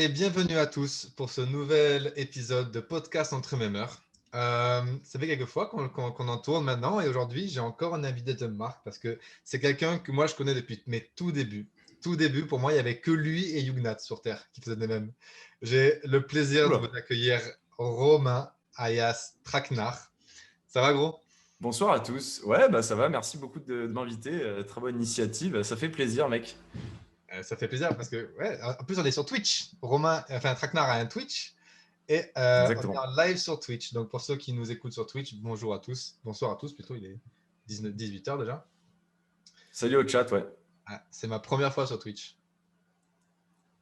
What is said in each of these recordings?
et bienvenue à tous pour ce nouvel épisode de podcast entre mémeurs. Ça fait quelques fois qu'on en tourne maintenant et aujourd'hui j'ai encore un invité de marque parce que c'est quelqu'un que moi je connais depuis mes tout débuts. Tout début, pour moi, il n'y avait que lui et Yugnat sur Terre qui faisaient des mêmes. J'ai le plaisir de Oula. vous accueillir Romain Ayas Traknar. Ça va gros? Bonsoir à tous. Ouais, bah ça va, merci beaucoup de m'inviter. Très bonne initiative, ça fait plaisir, mec. Ça fait plaisir parce que, ouais, en plus on est sur Twitch. Traknar a un Twitch. Et on est Exactement. en live sur Twitch. Donc pour ceux qui nous écoutent sur Twitch, bonjour à tous. Bonsoir à tous plutôt, il est 18h déjà. Salut au chat, ouais. Ah, c'est ma première fois sur Twitch.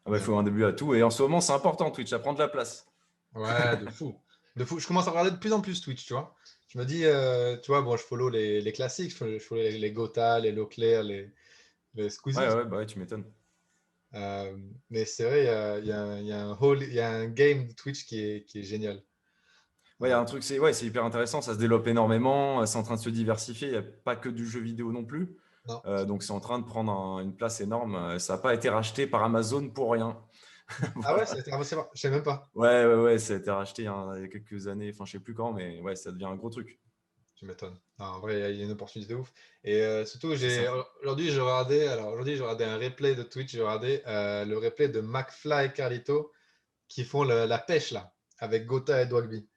Ah bah, il faut un début à tout. Et en ce moment, c'est important, Twitch, ça prend de la place. Ouais, de fou. De fou. Je commence à regarder de plus en plus Twitch, tu vois. Je me dis, tu vois, bon, je follow les classiques, je follow les Gotha, les Leclerc, les Ouais, Squeezie. ouais, bah ouais, tu m'étonnes. Mais c'est vrai, il y a un game de Twitch qui est génial. Ouais, il y a un truc, c'est hyper intéressant, ça se développe énormément, c'est en train de se diversifier, il n'y a pas que du jeu vidéo non plus. Non. Donc c'est en train de prendre une place énorme. Ça n'a pas été racheté par Amazon pour rien. Ah ouais, Voilà. je sais même pas. Ouais, ça a été racheté il y a quelques années, enfin je sais plus quand, mais ouais, ça devient un gros truc. Tu m'étonnes. Non, en vrai, il y a une opportunité de ouf. Et surtout, C'est ça. aujourd'hui, j'ai regardé un replay de Twitch. J'ai regardé le replay de McFly et Carlito qui font la pêche là, avec Gotha et Dwagby.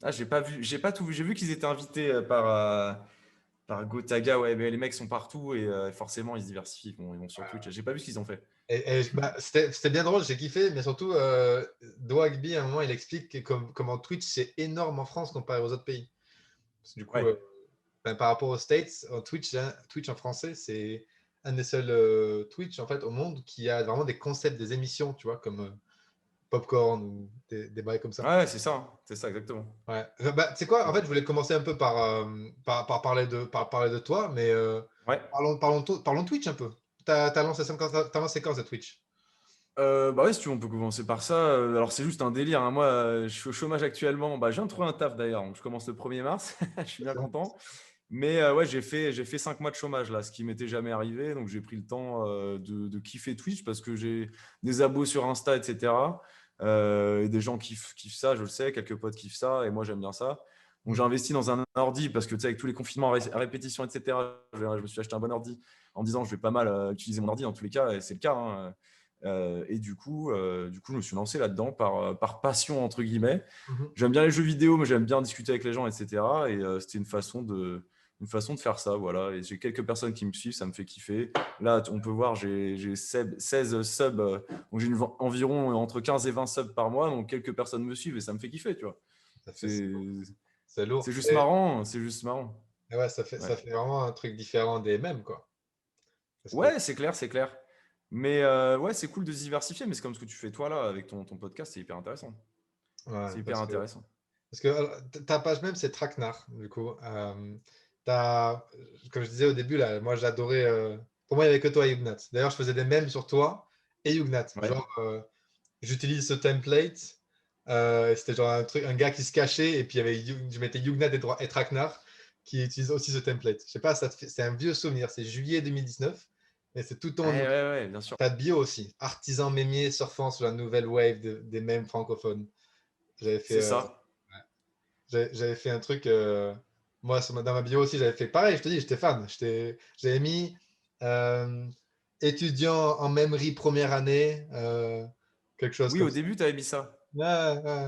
Ah, j'ai pas vu, j'ai pas tout vu. J'ai vu qu'ils étaient invités par Gotaga, ouais, mais les mecs sont partout et forcément ils se diversifient, ils vont sur Twitch. J'ai pas vu ce qu'ils ont fait. Bah, c'était bien drôle, j'ai kiffé, mais surtout, Dwagby, à un moment, il explique comment Twitch c'est énorme en France comparé aux autres pays. Parce que du coup, Ouais, ben, par rapport aux States, Twitch, hein, Twitch en français, c'est un des seuls Twitch en fait au monde qui a vraiment des concepts, des émissions, tu vois, comme Popcorn ou des bails comme ça. ouais, c'est ça exactement. Ouais. Bah, tu sais quoi, en fait, je voulais commencer un peu par parler de toi, mais Ouais. parlons Twitch un peu. T'as lancé quand, cette Twitch? Bah ouais, si tu veux, on peut commencer par ça. Alors c'est juste un délire, hein. Moi, je suis au chômage actuellement. Bah, je viens de trouver un taf d'ailleurs. Donc, je commence le 1er mars. Je suis bien content. Mais ouais, j'ai fait 5 mois de chômage là, ce qui m'était jamais arrivé. Donc j'ai pris le temps de kiffer Twitch parce que j'ai des abos sur Insta, etc. Et des gens kiffent ça, je le sais. Quelques potes kiffent ça et moi j'aime bien ça. Donc j'ai Hmm. investi dans un ordi parce que tu sais, avec tous les confinements à répétition, etc., je me suis acheté un bon ordi en me disant je vais pas mal utiliser mon ordi dans tous les cas et c'est le cas, hein. Et du coup, je me suis lancé là-dedans par passion, entre guillemets. Mhm. J'aime bien les jeux vidéo, mais j'aime bien discuter avec les gens, etc. Et c'était une façon de faire ça, voilà. Et j'ai quelques personnes qui me suivent, ça me fait kiffer. Là, on peut voir, j'ai 16 subs, donc j'ai environ entre 15 et 20 subs par mois, donc quelques personnes me suivent et ça me fait kiffer, tu vois. Ça fait, C'est c'est lourd. c'est juste marrant, c'est juste marrant. Et ouais, ça Ouais, fait vraiment un truc différent des mêmes, quoi. Parce que, ouais, c'est clair, c'est clair. Mais ouais, c'est cool de se diversifier, mais c'est comme ce que tu fais toi là avec ton podcast, c'est hyper intéressant. ouais, C'est hyper intéressant. alors, ta page même, c'est Traquenard, du coup. T'as- Comme je disais au début, là, moi, j'adorais. Pour moi, il n'y avait que toi et Hugnat. D'ailleurs, je faisais des mèmes sur toi et Hugnat. Ouais. Genre, j'utilise ce template. C'était genre un gars qui se cachait et puis je mettais Hugnat et Traquenard qui utilisent aussi ce template. Je sais pas, c'est un vieux souvenir. C'est juillet 2019. Et c'est tout Ouais, ton. ouais, bien sûr. Ta bio aussi. Artisan mémier surfant sur la nouvelle wave des mèmes francophones. J'avais fait. C'est ça. J'avais fait un truc, moi, dans ma bio aussi, j'avais fait pareil, je te dis, j'étais fan. J'avais mis euh, étudiant en MEMRI première année, quelque chose Oui, comme au ça. début, tu avais mis ça. Ouais, ouais.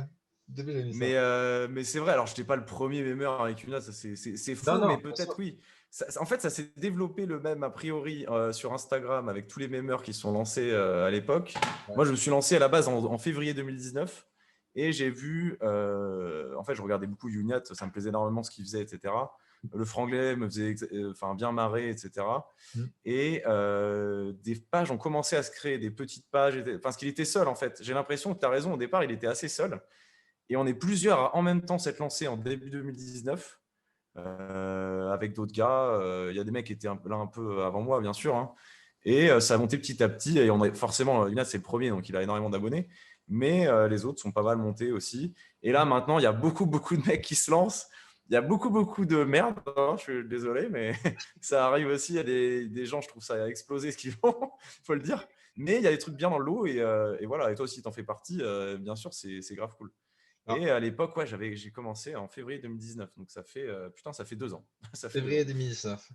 Au début, j'ai mis ça. Mais c'est vrai, alors je n'étais pas le premier memeur avec une note, ça c'est Non, faux, non, mais bien peut-être sûr. oui. En fait, ça s'est développé le même a priori sur Instagram avec tous les memeurs qui se sont lancés à l'époque. Ouais. Moi, je me suis lancé à la base en février 2019 et j'ai vu, en fait, je regardais beaucoup Younyat, ça me plaisait énormément ce qu'il faisait, etc. Le franglais me faisait enfin, bien marrer, etc. Mm. Et des pages ont commencé à se créer, des petites pages, parce qu'il était seul en fait. J'ai l'impression que tu as raison, au départ, il était assez seul. Et on est plusieurs à en même temps s'être lancés en début 2019 avec d'autres gars. Il y a des mecs qui étaient là un peu avant moi, bien sûr, hein. Et ça a monté petit à petit. Et on a forcément, Inat, c'est le premier, donc il a énormément d'abonnés. Mais les autres sont pas mal montés aussi. Et là, maintenant, il y a beaucoup de mecs qui se lancent. Il y a beaucoup de merde, hein, je suis désolé, mais ça arrive aussi. Il y a des gens, je trouve ça a explosé ce qu'ils font, il faut le dire. Mais il y a des trucs bien dans le lot et voilà. Et toi aussi, tu en fais partie. Bien sûr, c'est grave cool. Alors, Et à l'époque, ouais, j'ai commencé en février 2019. Donc ça fait, ça fait 2 ans. Ça fait 2 février ans. 2019.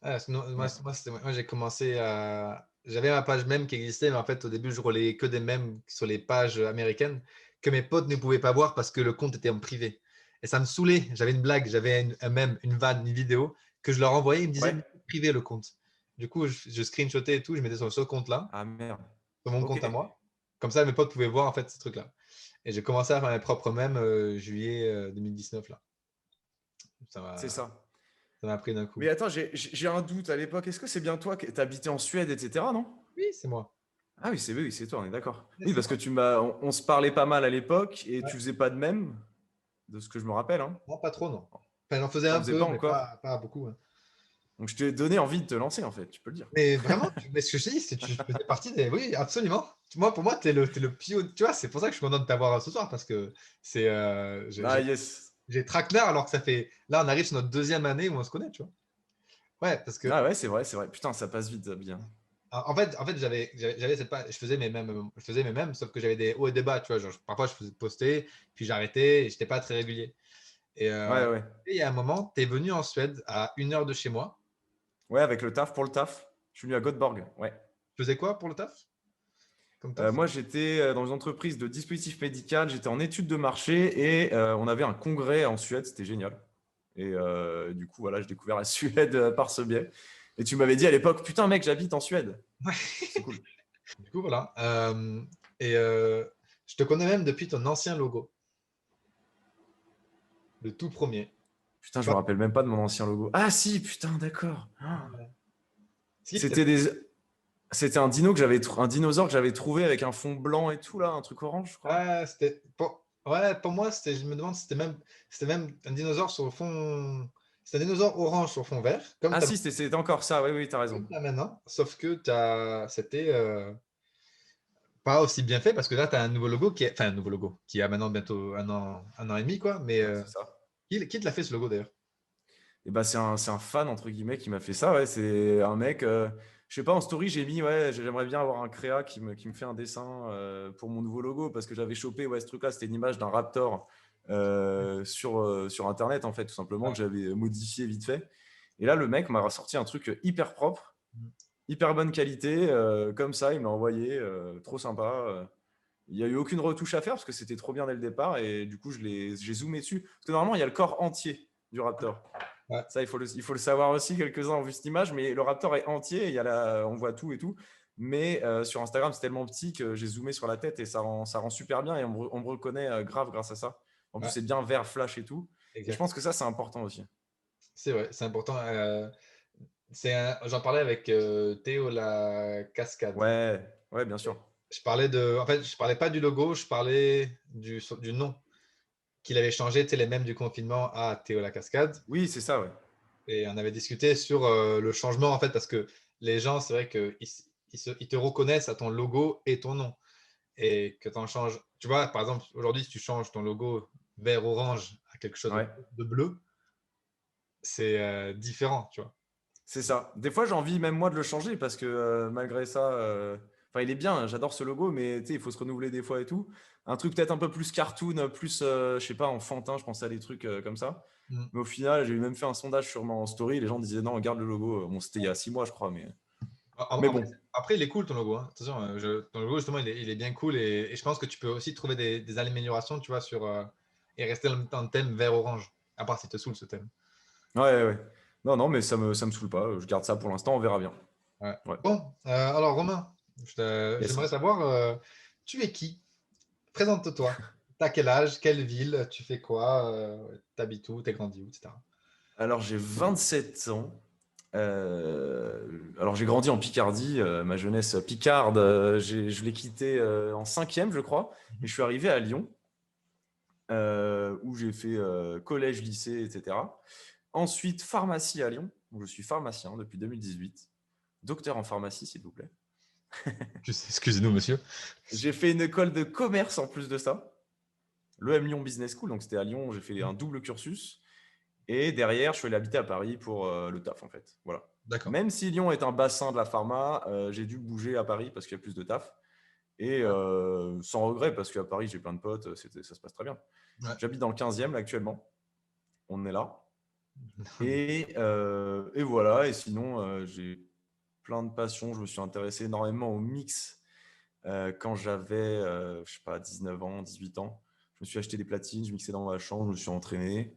Ah, Ouais. moi, j'ai commencé à. J'avais ma page mème qui existait, mais en fait, au début, je relayais que des mèmes sur les pages américaines que mes potes ne pouvaient pas voir parce que le compte était en privé. Et ça me saoulait. J'avais une blague, j'avais un mème, une vanne, une vidéo que je leur envoyais. Ils me disaient, Ouais. mais c'est privé le compte. Du coup, je screenshotais et tout, je mettais sur ce compte-là, Ah merde. sur mon Ok. compte à moi. Comme ça, mes potes pouvaient voir en fait ce truc-là. Et j'ai commencé à faire mes propres mèmes juillet 2019 là. Ça C'est m'a ça. ça m'a pris d'un coup. Mais attends, j'ai un doute à l'époque. Est-ce que c'est bien toi qui habitais en Suède, etc., non? Oui, c'est moi. Ah oui, c'est toi, on est d'accord. Oui, Oui, c'est parce que moi. on se parlait pas mal à l'époque et Ouais. tu faisais pas de même, de ce que je me rappelle, hein. Non, pas trop, non. Enfin, j'en faisais T'en un faisais peu, pas mais encore. pas beaucoup, hein. Donc je t'ai donné envie de te lancer, en fait, tu peux le dire. Mais vraiment, mais ce que je te dis, c'est que tu faisais partie des. Oui, absolument. Moi, pour moi, t'es le pionnier. Tu vois, c'est pour ça que je suis content de t'avoir ce soir, parce que c'est. Ah yes. J'ai traquenard alors que ça fait. Là, on arrive sur notre deuxième année où on se connaît, tu vois. Ouais, parce que. Ah ouais, c'est vrai, c'est vrai. Putain, ça passe vite, bien. En fait j'avais cette page, je faisais mes mêmes, sauf que j'avais des hauts et des bas, tu vois. Genre, parfois, je faisais poster, puis j'arrêtais, et j'étais pas très régulier. Ouais, ouais. Et il y a un moment, tu es venu en Suède à 1 heure de chez moi. Ouais, avec le taf, pour le taf. Je suis venu à Göteborg, ouais. Tu faisais quoi pour le taf? Comme taf? Moi, j'étais dans une entreprise de dispositifs médicaux, j'étais en études de marché et on avait un congrès en Suède, c'était génial. Et du coup, voilà, j'ai découvert la Suède par ce biais. Et tu m'avais dit à l'époque, putain, mec, j'habite en Suède. C'est cool. Du coup, voilà. Et je te connais même depuis ton ancien logo, le tout premier. Putain, je me Pas- rappelle même pas de mon ancien logo. Ah si, putain, d'accord. Si, C'était des... C'était un dino un dinosaure que j'avais trouvé avec un fond blanc et tout là, un truc orange, je crois. ah, ouais, pour moi, je me demande si c'était même un dinosaure sur le fond. C'est un dinosaure orange sur fond vert, Ah si, c'était encore ça. Oui, oui, t'as raison. comme t'as maintenant, sauf que c'était pas aussi bien fait parce que là, tu as un nouveau logo enfin un nouveau logo qui a maintenant bientôt un an et demi, quoi. Mais Ouais, c'est ça. qui te l'a fait ce logo d'ailleurs? Et bah, c'est un fan, entre guillemets, qui m'a fait ça. Ouais, c'est un mec. Je sais pas, en story, j'ai mis, ouais, j'aimerais bien avoir un créa qui me fait un dessin pour mon nouveau logo parce que j'avais chopé, ouais, ce truc-là, c'était une image d'un raptor sur Internet, en fait, tout simplement, que Ouais. j'avais modifié vite fait. Et là, le mec m'a ressorti un truc hyper propre, hyper bonne qualité, comme ça, il m'a envoyé, trop sympa. Il n'y a eu aucune retouche à faire parce que c'était trop bien dès le départ et du coup, j'ai zoomé dessus. Parce que normalement, il y a le corps entier du raptor. Ouais. Ça, il faut le savoir aussi. Quelques-uns ont vu cette image, mais le Raptor est entier. On voit tout et tout. Mais sur Instagram, c'est tellement petit que j'ai zoomé sur la tête et ça rend super bien et on me reconnaît grave grâce à ça. En plus, Ouais, c'est bien vert, flash et tout. Et je exact. pense que ça, c'est important aussi. C'est vrai, c'est important. J'en parlais avec Théo la Cascade. Ouais, ouais, bien sûr. En fait, je parlais pas du logo, je parlais du nom qu'il avait changé, tu sais, les mêmes du confinement à Théo la Cascade. Oui, c'est ça, ouais. Et on avait discuté sur le changement, en fait, parce que les gens, c'est vrai qu'ils ils te reconnaissent à ton logo et ton nom. Et que tu en changes. Tu vois, par exemple, aujourd'hui, si tu changes ton logo vert-orange à quelque chose Ouais, de bleu, c'est différent, tu vois. c'est ça. Des fois, j'ai envie même moi de le changer parce que malgré ça, enfin, il est bien. J'adore ce logo, mais tu sais, il faut se renouveler des fois et tout. Un truc peut-être un peu plus cartoon, plus, je sais pas, enfantin. Je pensais à des trucs comme ça. Mm. Mais au final, j'ai même fait un sondage sur mon story. Les gens disaient non, regarde le logo. Bon, c'était il y a 6 mois, je crois, mais Après, bon. il est cool ton logo, hein. Attention, ton logo, justement, il est bien cool et je pense que tu peux aussi trouver des améliorations, tu vois, et rester dans le thème vert-orange. À part si te saoule ce thème. Ouais, ouais, ouais. Non, non, mais ça me saoule pas. Je garde ça pour l'instant. On verra bien. Ouais. Ouais. Bon, alors Romain, Yes. j'aimerais savoir, tu es qui? Présente-toi. T'as quel âge? Quelle ville? Tu fais quoi? T'habites où? T'es grandi où? Etc. Alors, j'ai 27 ans. Alors, j'ai grandi en Picardie. Ma jeunesse picarde, je l'ai quitté en cinquième, je crois. Et je suis arrivé à Lyon, où j'ai fait collège, lycée, etc. Ensuite, pharmacie à Lyon, où je suis pharmacien depuis 2018. Docteur en pharmacie, s'il vous plaît. Excusez-nous, monsieur. J'ai fait une école de commerce en plus de ça, l'EM Lyon Business School. Donc, c'était à Lyon, j'ai fait un double cursus. Et derrière, je suis allé habiter à Paris pour le taf, en fait. Voilà. D'accord. Même si Lyon est un bassin de la pharma, j'ai dû bouger à Paris parce qu'il y a plus de taf. Et sans regret, parce qu'à Paris, j'ai plein de potes, ça se passe très bien. Ouais. J'habite dans le 15e là, actuellement. On est là. Et voilà. Et sinon, j'ai plein de passions. Je me suis intéressé énormément au mix quand j'avais, je sais pas, 19 ans, 18 ans. Je me suis acheté des platines, je mixais dans ma chambre, je me suis entraîné.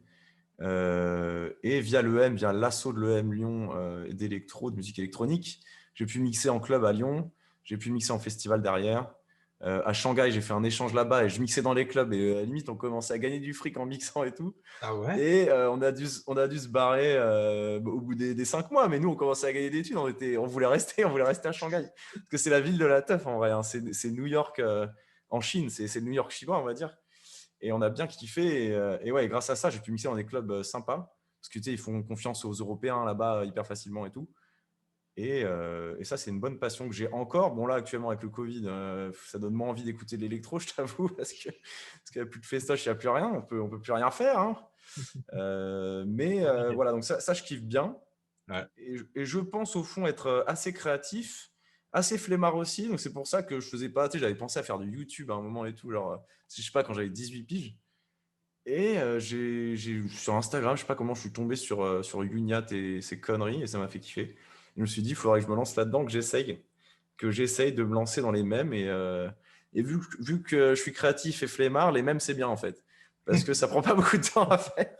Et via l'EM, via l'assaut de l'EM Lyon et d'électro, de musique électronique, j'ai pu mixer en club à Lyon, j'ai pu mixer en festival derrière. À Shanghai, j'ai fait un échange là-bas et je mixais dans les clubs et à la limite, on commençait à gagner du fric en mixant et tout. Ah ouais? Et on a dû se barrer au bout des 5 mois, mais nous, on commençait à gagner des thunes, on voulait rester à Shanghai. Parce que c'est la ville de la teuf en vrai, hein. C'est New York en Chine, c'est le New York chinois, on va dire. Et on a bien kiffé. Et ouais, grâce à ça, j'ai pu mixer dans des clubs sympas. Parce que tu sais, ils font confiance aux Européens là-bas hyper facilement et tout. Et ça, c'est une bonne passion que j'ai encore. Bon, là, actuellement, avec le Covid, ça donne moins envie d'écouter de l'électro, je t'avoue, parce qu'il n'y a plus de festoche, il n'y a plus rien. On peut plus rien faire. Hein. Mais voilà, donc ça, je kiffe bien. Ouais. Et je pense, au fond, être assez créatif, assez flemmard aussi. Donc, c'est pour ça que je faisais pas. Tu sais, j'avais pensé à faire du YouTube à un moment et tout. Genre, je sais pas, quand j'avais 18 piges. Et sur Instagram, je sais pas comment je suis tombé sur Younyat et ses conneries, et ça m'a fait kiffer. Je me suis dit, il faudrait que je me lance là-dedans, que j'essaye de me lancer dans les mèmes. Et vu que je suis créatif et flemmard, les mèmes, c'est bien en fait. Parce que ça prend pas beaucoup de temps à faire.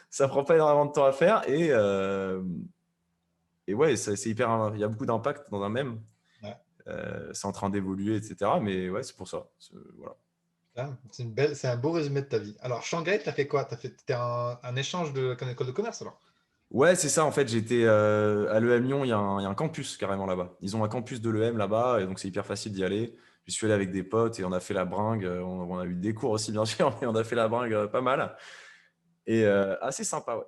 Ça prend pas énormément de temps à faire. Et ouais, c'est hyper. Il y a beaucoup d'impact dans un mème. Ouais. C'est en train d'évoluer, etc. Mais ouais, c'est pour ça. Voilà. C'est un beau résumé de ta vie. Alors, Shanghai, tu as fait quoi? T'es un échange de une école de commerce alors? Ouais, c'est ça. En fait, j'étais à l'EM Lyon. Il y a un campus carrément là-bas. Ils ont un campus de l'EM là-bas, et donc c'est hyper facile d'y aller. Je suis allé avec des potes et on a fait la bringue. On a eu des cours aussi, bien sûr, mais on a fait la bringue pas mal. Et assez sympa, ouais.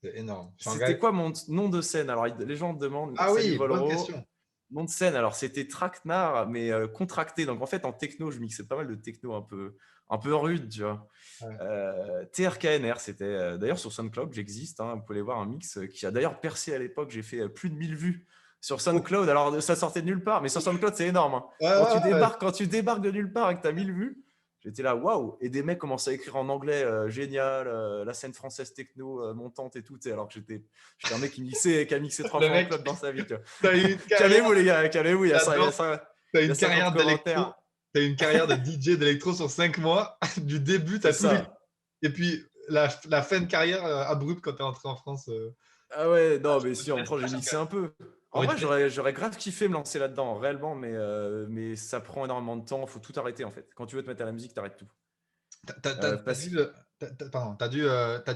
C'est énorme. C'était Shanghai. quoi mon nom de scène? Alors, les gens me demandent, Ah salut oui, bonne Volro. question. Nom de scène, alors c'était Traquenard, mais contracté. Donc en fait, en techno, je mixais pas mal de techno un peu rude, tu vois. Ouais. TRKNR, c'était d'ailleurs sur SoundCloud, j'existe. Hein, vous pouvez aller voir un mix qui a d'ailleurs percé à l'époque. J'ai fait plus de 1000 vues sur Oh. SoundCloud. Alors ça sortait de nulle part, mais sur SoundCloud, c'est énorme. Hein. Ouais, ouais, ouais. Quand tu débarques de nulle part et que tu as 1000 vues, j'étais là, waouh! Et des mecs commençaient à écrire en anglais, génial, la scène française techno montante et tout. Alors que j'étais un mec qui a mixé 3 Le fois en mec, club dans sa vie. Tu vois. t'as eu une carrière, Calmez-vous, les gars, calmez-vous. j'adore. T'as Il y a une 50 carrière d'électro, commentaires. t'as une carrière de DJ d'électro sur 5 mois. Du début, C'est t'as tout vu. ça. Et puis, la fin de carrière abrupte quand t'es entré en France. Ah ouais, Ah, non, tu mais peux si, te en France, rester à j'ai Shanghai. mixé un peu. En T'aurais dû vrai, rester. j'aurais grave kiffé me lancer là-dedans, réellement, mais ça prend énormément de temps. Il faut tout arrêter, en fait. Quand tu veux te mettre à la musique, t'arrêtes tout. T'as Parce dû, pardon, t'as dû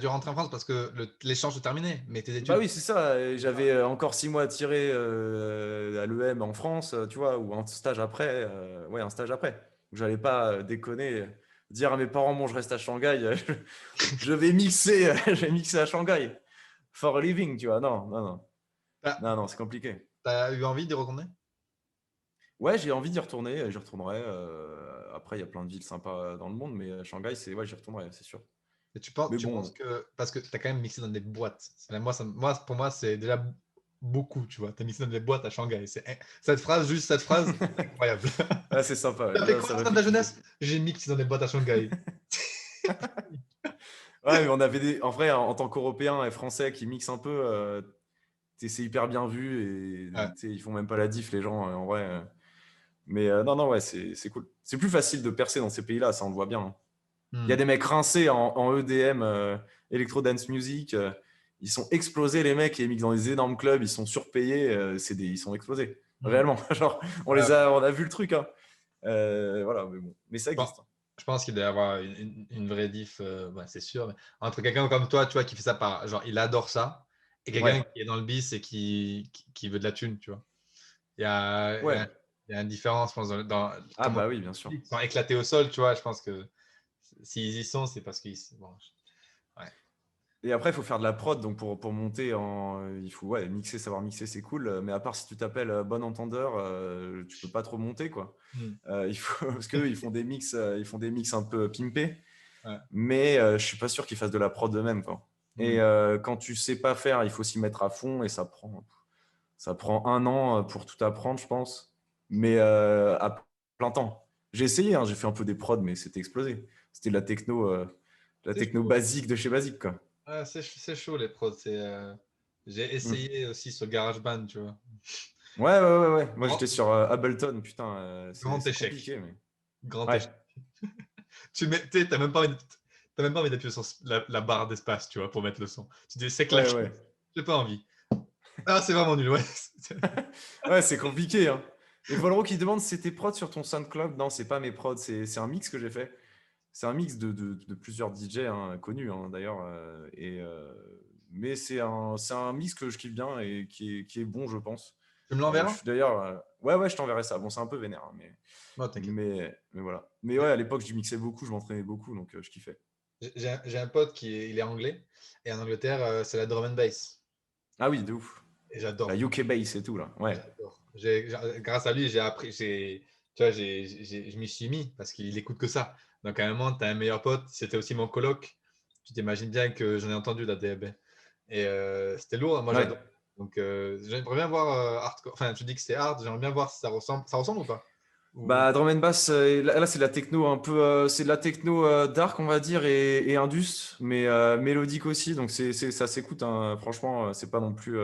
rentrer en France parce que l'échange se terminait, mais tes Bah études. oui, c'est ça. J'avais encore 6 mois à tirer à l'EM en France, tu vois, ou un stage après. Ouais, un stage après. J'allais pas déconner, dire à mes parents, bon, je reste à Shanghai, je vais mixer, je vais mixer à Shanghai for a living, tu vois. Non, non, non. T'as, Non, non, c'est compliqué. t'as eu envie d'y retourner? Ouais, j'ai envie d'y retourner, j'y retournerai. Après, il y a plein de villes sympas dans le monde, mais Shanghai, ouais, j'y retournerai, c'est sûr. Et Mais tu penses bon, que, parce que tu as quand même mixé dans des boîtes. Moi, pour moi, c'est déjà beaucoup, tu vois. Tu as mixé dans des boîtes à Shanghai. Juste cette phrase, incroyable. ouais, c'est sympa, Tu ouais. as fait Non, quoi ça m'a dans fait ta kiffer. jeunesse? J'ai mixé dans des boîtes à Shanghai. Ouais, mais on avait en vrai, en tant qu'Européens et Français qui mixent un peu, c'est hyper bien vu et Ouais. ils font même pas la diff, les gens, en vrai. Mais non, non, ouais, c'est cool. C'est plus facile de percer dans ces pays-là, ça on le voit bien. Hein. Il y a Hmm. des mecs rincés en EDM, Electro Dance Music. Ils sont explosés, les mecs, et ils mixent dans des énormes clubs, ils sont surpayés, ils sont explosés. Hmm. Réellement, genre, Ouais, on a vu le truc. Hein. Voilà, mais bon, mais ça bon, existe. Hein. je pense qu'il doit y avoir une vraie diff, ouais, c'est sûr. Mais entre quelqu'un comme toi, tu vois, qui fait ça par, genre, il adore ça, et quelqu'un Ouais, qui est dans le bis et qui veut de la thune, tu vois. Il y a, il y a, ouais. il y a une différence, je pense, Ah comment bah oui, bien sûr. ils sont éclatés au sol, tu vois. Je pense que s'ils y sont, c'est parce qu'ils. Bon, ouais. Et après, il faut faire de la prod, donc pour monter il faut ouais, mixer, savoir mixer, c'est cool. Mais à part si tu t'appelles bon entendeur, tu peux pas trop monter, quoi. Hmm. Parce qu'eux, ils font des mix un peu pimpés, Ouais. mais je suis pas sûr qu'ils fassent de la prod eux-mêmes, quoi. Hmm. Et quand tu sais pas faire, il faut s'y mettre à fond et ça prend. Ça prend 1 an pour tout apprendre, je pense. Mais à plein temps. J'ai essayé, hein, j'ai fait un peu des prods, mais c'était explosé. C'était de la C'est techno chaud. basique de chez basique, quoi. Ouais, c'est chaud les prods. J'ai Mm. essayé aussi sur GarageBand, tu vois. Ouais, ouais, ouais, ouais. Moi, Grand, j'étais sur Ableton. Putain, grand c'est échec. compliqué, mais. Grand Ouais. échec. T'as même pas envie t'as même pas envie d'appuyer sur la barre d'espace, tu vois, pour mettre le son. Tu dis, c'est Ouais, claqué. ouais. J'ai pas envie. Ah, c'est vraiment nul, ouais. Ouais, c'est compliqué, hein. Et Volro qui demande si c'était prod sur ton SoundCloud. Non, c'est pas mes prods, c'est un mix que j'ai fait. C'est un mix de plusieurs DJ hein, connus, hein, d'ailleurs. Mais c'est un mix que je kiffe bien et qui est bon, je pense. Tu me Je l'enverras? suis d'ailleurs. Ouais, ouais, je t'enverrai ça. Bon, c'est un peu vénère, hein, mais, Non, t'inquiète. mais voilà. Mais ouais, à l'époque, je mixais beaucoup, je m'entraînais beaucoup, donc je kiffais. J'ai un pote il est anglais. Et en Angleterre, c'est la drum and bass. Ah oui, de ouf. Et La j'adore. UK Bass et tout, là. Ouais. J'adore. Grâce à lui, j'ai appris, tu vois, je m'y suis mis parce qu'il écoute que ça. Donc à un moment, tu as un meilleur pote, c'était aussi mon coloc. Tu t'imagines bien que j'en ai entendu la DAB. Et c'était lourd, moi Ouais. j'adore. Donc j'aimerais bien voir hardcore. Enfin, tu dis que c'est hard, j'aimerais bien voir si ça ressemble. Ça ressemble ou pas? Ou... Bah, drum and bass, là, c'est de la techno un peu, c'est de la techno dark, on va dire, et indus, mais mélodique aussi. Donc ça s'écoute, hein. Franchement, c'est pas non plus,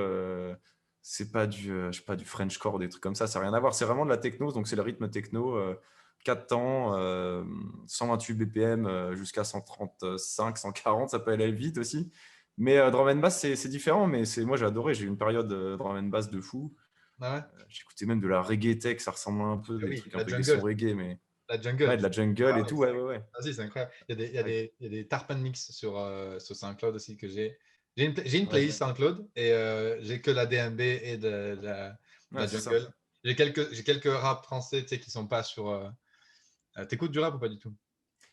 c'est pas du, je sais pas, du Frenchcore ou des trucs comme ça n'a rien à voir. C'est vraiment de la techno, donc c'est le rythme techno, 4 temps, 128 BPM jusqu'à 135, 140, ça peut aller vite aussi. Mais drum and bass, c'est différent, mais moi j'ai adoré. J'ai eu une période drum and bass de fou. Ah ouais? J'écoutais même de la reggae tech, ça ressemble un peu, Ah des oui, trucs un la peu avec des sons jungle. reggae, mais La ouais, jungle. de la jungle Ah et ouais, tout, ouais, ouais, ouais. vas-y, c'est incroyable. Ouais, Il y a des Tarpan Mix sur SoundCloud aussi que j'ai. J'ai une ouais, playlist SoundCloud et j'ai que la DMB et ouais, la c'est ça. jungle. J'ai quelques rap français tu sais, qui sont pas sur. T'écoutes du rap ou pas du tout?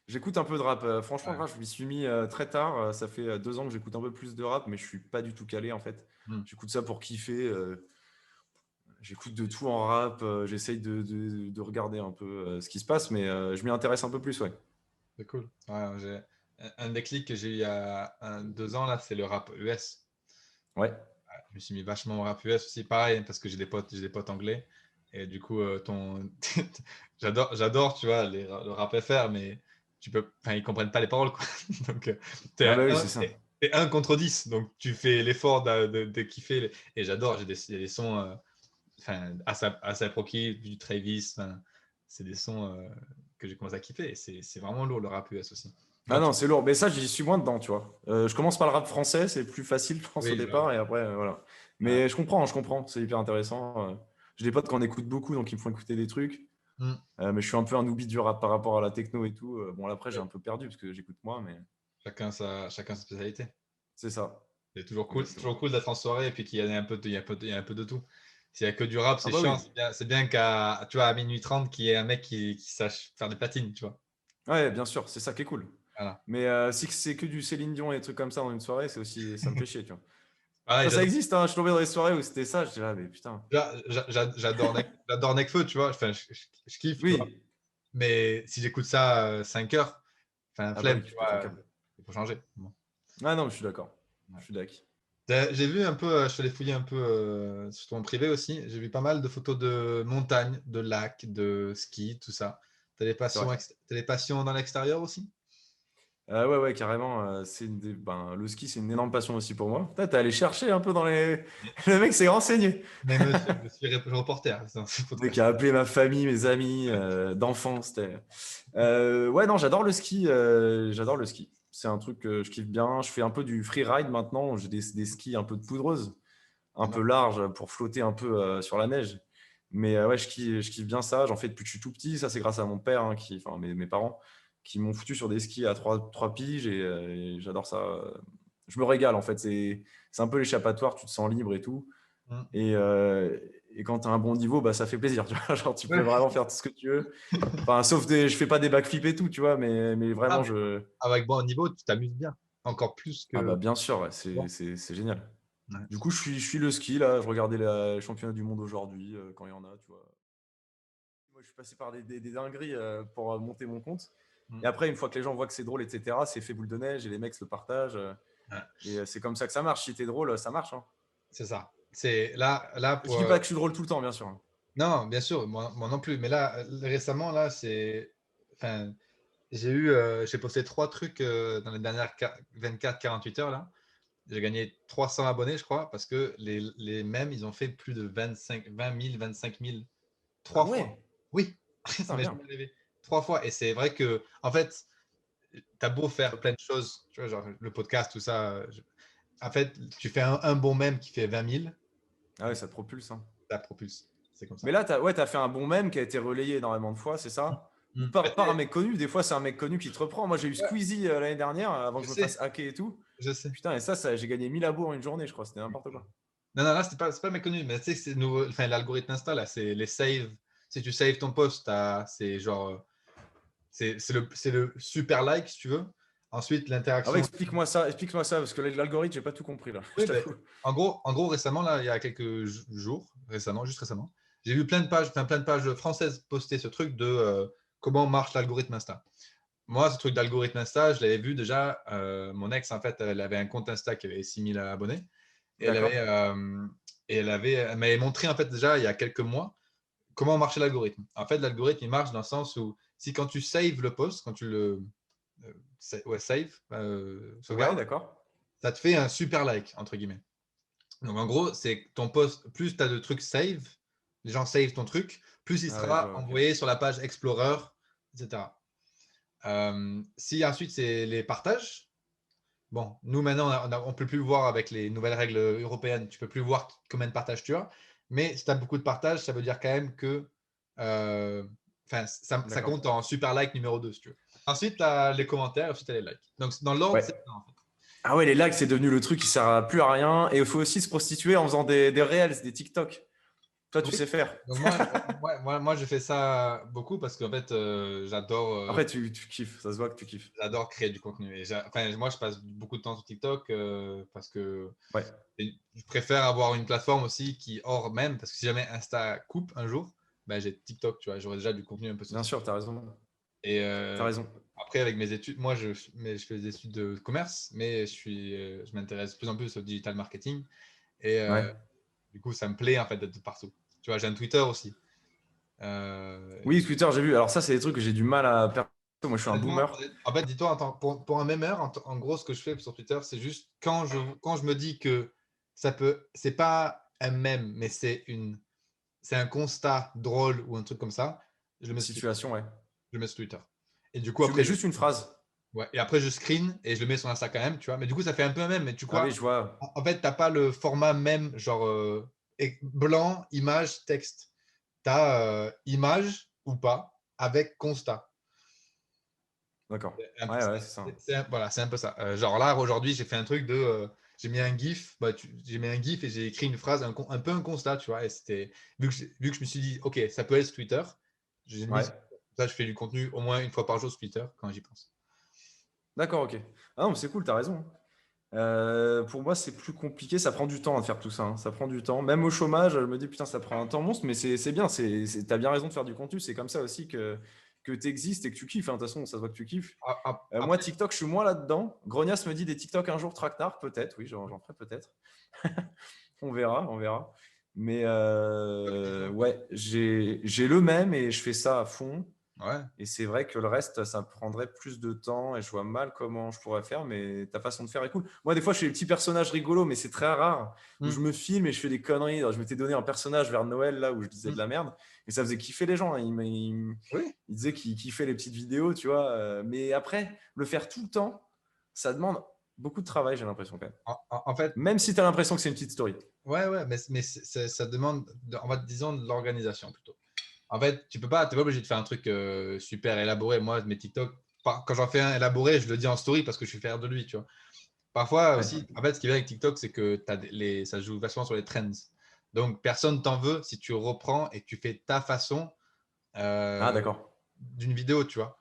J'écoute un peu de rap. Franchement, le Ouais. rap, je m'y suis mis très tard. Ça fait 2 ans que j'écoute un peu plus de rap, mais je suis pas du tout calé en fait. Hmm. J'écoute ça pour kiffer. J'écoute de tout en rap. J'essaye de regarder un peu ce qui se passe, mais je m'y intéresse un peu plus, ouais. C'est cool. Ouais, un déclic que j'ai eu il y a 2 ans là, c'est le rap US. Ouais, Je me suis mis vachement au rap US aussi, pareil, parce que j'ai des potes anglais. Et du coup, j'adore, tu vois, le rap FR, mais enfin, ils comprennent pas les paroles, quoi. Donc, ah bah oui, c'est ça. t'es 1 contre 10, donc tu fais l'effort de kiffer. Et j'adore, il y a des sons, enfin, ASAP Rocky, du Travis, enfin, c'est des sons que j'ai commencé à kiffer. Et c'est vraiment lourd le rap US aussi. Ah Quand non, tu... c'est lourd. Mais ça, j'y suis moins dedans, tu vois. Je commence par le rap français, c'est plus facile, je pense, au Oui, bah oui. départ, et après, voilà. Ouais. Mais je comprends, je comprends. C'est hyper intéressant. J'ai des potes qui en écoutent beaucoup, donc ils me font écouter des trucs. Mm. Mais je suis un peu un oubli du rap par rapport à la techno et tout. Bon, là, après, j'ai un peu perdu parce que j'écoute moins, mais Chacun sa spécialité. c'est ça. C'est Exactement. toujours cool d'être en soirée et puis qu'il y ait un peu il y a un peu de tout. S'il y a que du rap, Ah c'est bah chiant. oui. C'est bien qu'à, tu vois, à minuit 30 qu'il y ait un mec qui sache faire des platines, tu vois. Ouais, bien sûr, c'est ça qui est cool. Voilà. Mais si c'est que du Céline Dion et des trucs comme ça dans une soirée, c'est aussi, ça me fait chier, tu vois. Pareil, Ça existe, hein. Je suis tombé dans des soirées où c'était ça. Je dis, ah, mais putain. j'adore Nekfeu, tu vois. Enfin, je kiffe, tu vois. Oui. Mais si j'écoute ça 5 heures, enfin, Ah bah flemme, oui, tu tu pètes un vois. câble. Il faut changer. Bon. Ah non, mais je suis d'accord. Ouais. Je suis d'accord. J'ai vu un peu, je suis allé fouiller un peu sur ton privé aussi. J'ai vu pas mal de photos de montagnes, de lacs, de ski, tout ça. C'est vrai. T'as des passions dans l'extérieur aussi? Ouais, ouais, carrément. Le ski, c'est une énorme passion aussi pour moi. T'es allé chercher un peu dans les. Le mec s'est renseigné. Mais monsieur, je suis reporter dans ce Le mec podcast. a appelé ma famille, mes amis d'enfance. Ouais, non, j'adore le ski. J'adore le ski. C'est un truc que je kiffe bien. Je fais un peu du freeride maintenant. J'ai des skis un peu de poudreuse, un peu larges pour flotter un peu sur la neige. Mais ouais, je kiffe bien ça. J'en fais depuis que je suis tout petit. Ça, c'est grâce à mon père, hein, enfin mes parents, qui m'ont foutu sur des skis à trois piges et j'adore ça. Je me régale en fait. C'est un peu l'échappatoire. Tu te sens libre et tout. Mm. Et, euh, et quand tu as un bon niveau, bah, ça fait plaisir. Tu vois, genre, tu peux Ouais. vraiment faire tout ce que tu veux. Enfin, sauf je fais pas des backflips et tout, tu vois, mais Ah, vraiment, mais avec bon niveau, tu t'amuses bien. Encore plus Ah bah que bien sûr, ouais, bon. c'est génial. Ouais. Du coup, je suis le ski, là. Je regardais les championnats du monde aujourd'hui, quand il y en a, tu vois. Moi, je suis passé par des dingueries pour monter mon compte. Mm. Et après, une fois que les gens voient que c'est drôle, etc., c'est fait boule de neige et les mecs se le partagent. Ouais. Et c'est comme ça que ça marche. Si t'es drôle, ça marche, hein. C'est ça. c'est là Je pour. dis pas que je suis drôle tout le temps, bien sûr. Non, bien sûr, moi non plus. Mais là, récemment, là, c'est. Enfin, j'ai posté 3 trucs dans les dernières 24-48 heures là. J'ai gagné 300 abonnés, je crois, parce que les mêmes, ils ont fait plus de 20 000, 25 000, Ah 3 fois. ouais, Oui, ça putain, m'est bien. jamais arrivé. 3 fois. Et c'est vrai que, en fait, tu as beau faire Top. plein de choses, tu vois, genre le podcast, tout ça. En fait, tu fais un bon mème qui fait 20 000, Ah ouais, ça te propulse, hein. ça propulse. C'est comme Mais ça. là, t'as fait un bon mème qui a été relayé énormément de fois, c'est ça? Ou Mais par un mec connu. Des fois, c'est un mec connu qui te reprend. Moi, j'ai eu ouais, Squeezie l'année dernière, avant je que je me sais, fasse hacker et tout. je sais. Putain, et j'ai gagné 1000 abos en une journée, je crois. C'était n'importe quoi. Non, non, là, c'est pas méconnu, mais tu sais, c'est nouveau. Enfin, l'algorithme Insta, là, c'est les saves. Si tu saves ton post, c'est genre. C'est le super like, si tu veux. Ensuite, Ah ouais, l'interaction. explique-moi ça, parce que l'algorithme, j'ai pas tout compris là, je Oui, ben, t'avoue. en gros, récemment, là, il y a quelques jours, récemment, juste récemment, j'ai vu plein de pages françaises poster ce truc de comment marche l'algorithme Insta. Moi, ce truc d'algorithme Insta, je l'avais vu déjà. Mon ex, en fait, elle avait un compte Insta qui avait 6000 abonnés. Et elle avait, D'accord. elle m'avait montré, en fait, déjà, il y a quelques mois, comment marchait l'algorithme. En fait, l'algorithme, il marche dans le sens où, si quand tu saves le post, quand tu le save, Ouais, sauvegarde, d'accord. ça te fait un super like, entre guillemets. Donc, en gros, c'est que ton post, plus tu as de trucs save, les gens save ton truc, plus il Ah ouais, je sera vois, ok. envoyé sur la page Explorer, etc. Si ensuite c'est les partages, bon, nous maintenant on peut plus voir avec les nouvelles règles européennes, tu peux plus voir combien de partages tu as, mais si tu as beaucoup de partages, ça veut dire quand même que euh, ça D'accord. compte en super like numéro 2 si tu veux. Ensuite, tu as les commentaires, ensuite tu as les likes. Donc dans l'ordre, Ouais. c'est ça en fait. Ah ouais, les likes, c'est devenu le truc qui sert plus à rien. Et il faut aussi se prostituer en faisant des reels, des TikTok. Toi, tu Oui. sais faire. Donc moi, je fais ça beaucoup parce qu'en fait, Après, tu kiffes, ça se voit que tu kiffes. j'adore créer du contenu. Enfin, moi, je passe beaucoup de temps sur TikTok parce que Ouais, je préfère avoir une plateforme aussi qui hors même, parce que si jamais Insta coupe un jour, ben, j'ai TikTok, tu vois, j'aurai déjà du contenu un peu sur bien sûr, TikTok. t'as raison. Et T'as raison. après, avec mes études, moi, je fais des études de commerce, mais je m'intéresse de plus en plus au digital marketing. Et Ouais. du coup, ça me plaît en fait d'être partout. Tu vois, j'ai un Twitter aussi. Euh, Oui, Twitter, j'ai vu. Alors ça, c'est des trucs que j'ai du mal à perdre. Moi, je suis un Honnêtement, boomer. en fait, dis-toi, pour un memeur, en gros, ce que je fais sur Twitter, c'est juste quand je me dis que c'est pas un mème, mais c'est un constat drôle ou un truc comme ça, je le mets sur Twitter. Situation, ouais. Je le mets sur Twitter. Et du coup, Tu après, mets juste une phrase. ouais, et après, je screen et je le mets sur Insta quand même, tu vois. Mais du coup, ça fait un peu un mème. Mais tu Ah oui, vois, je vois. en fait, t'as pas le format même, genre blanc, image, texte. Tu as image ou pas avec constat. D'accord. Un peu- Ouais, ouais, c'est ça. voilà, c'est un peu ça. Genre là, aujourd'hui, j'ai fait un truc de. J'ai mis un GIF, j'ai mis un GIF et j'ai écrit une phrase, un peu un constat, tu vois. Et c'était. Vu que je me suis dit, OK, ça peut être sur Twitter, j'ai mis Ouais. ça, je fais du contenu au moins une fois par jour sur Twitter quand j'y pense. D'accord, ok. Ah non, mais c'est cool, t'as raison. Pour moi, c'est plus compliqué. Ça prend du temps de faire tout ça, hein. Ça prend du temps. Même au chômage, je me dis, putain, ça prend un temps monstre, mais c'est bien. T'as bien raison de faire du contenu. C'est comme ça aussi que tu existes et que tu kiffes, hein. De toute façon, ça se voit que tu kiffes. Moi, Après, TikTok, je suis moins là-dedans. Grognas me dit des TikTok un jour, traquenard, peut-être. Oui, j'en ferai peut-être. On verra, on verra. Mais ouais, j'ai le même et je fais ça à fond. ouais. Et c'est vrai que le reste, ça prendrait plus de temps et je vois mal comment je pourrais faire, mais ta façon de faire est cool. Moi, des fois, je fais des petits personnages rigolos, mais c'est très rare où je Hmm, me filme et je fais des conneries. Alors, je m'étais donné un personnage vers Noël, là, où je disais hmm. de la merde, et ça faisait kiffer les gens, hein. Oui. Il disait qu'il kiffait les petites vidéos, tu vois. Mais après, le faire tout le temps, ça demande beaucoup de travail, j'ai l'impression quand même. En fait, Même si tu as l'impression que c'est une petite story. ouais, ouais, mais ça demande, en fait, disons, de l'organisation plutôt. En fait, t'es pas obligé de faire un truc super élaboré. Moi, mes TikTok, quand j'en fais un élaboré, je le dis en story parce que je suis fier de lui, tu vois. Parfois Ouais. aussi, en fait, ce qui est bien avec TikTok, c'est que ça joue vachement sur les trends. Donc, personne t'en veut si tu reprends et que tu fais ta façon Ah, euh, d'accord. d'une vidéo, tu vois.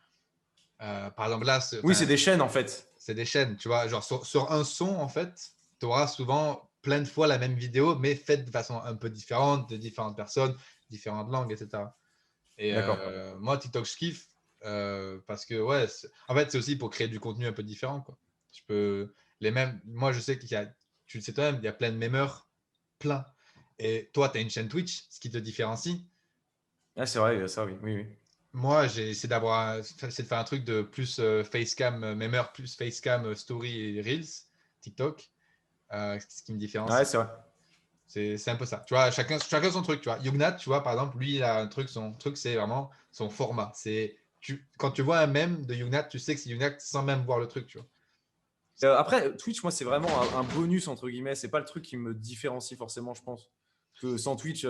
Par exemple, là, Oui, enfin, c'est des chaînes, en fait. c'est des chaînes, tu vois. Genre, sur un son, en fait, tu auras souvent plein de fois la même vidéo, mais faite de façon un peu différente, de différentes personnes, différentes langues, etc. Et D'accord. moi, TikTok, je kiffe parce que, ouais, en fait, c'est aussi pour créer du contenu un peu différent, quoi. Je peux, les mêmes, moi, je sais qu'il y a, tu le sais toi-même, il y a plein de mémeurs, plein. Et toi, tu as une chaîne Twitch, ce qui te différencie. Ah, c'est vrai, ça, oui. Oui, oui. Moi, j'ai essayé c'est de faire un truc de plus facecam, memer, plus facecam, story et reels, TikTok, ce qui me Ouais, différencie. c'est vrai. C'est un peu ça. Tu vois, chacun son truc. Tu vois, Yugnat, tu vois, par exemple, lui, il a un truc, son truc, c'est vraiment son format. Quand tu vois un mème de Yugnat, tu sais que c'est Yugnat sans même voir le truc, tu vois. Après, Twitch, moi, c'est vraiment un bonus, entre guillemets. C'est pas le truc qui me différencie forcément, je pense. Parce que sans Twitch,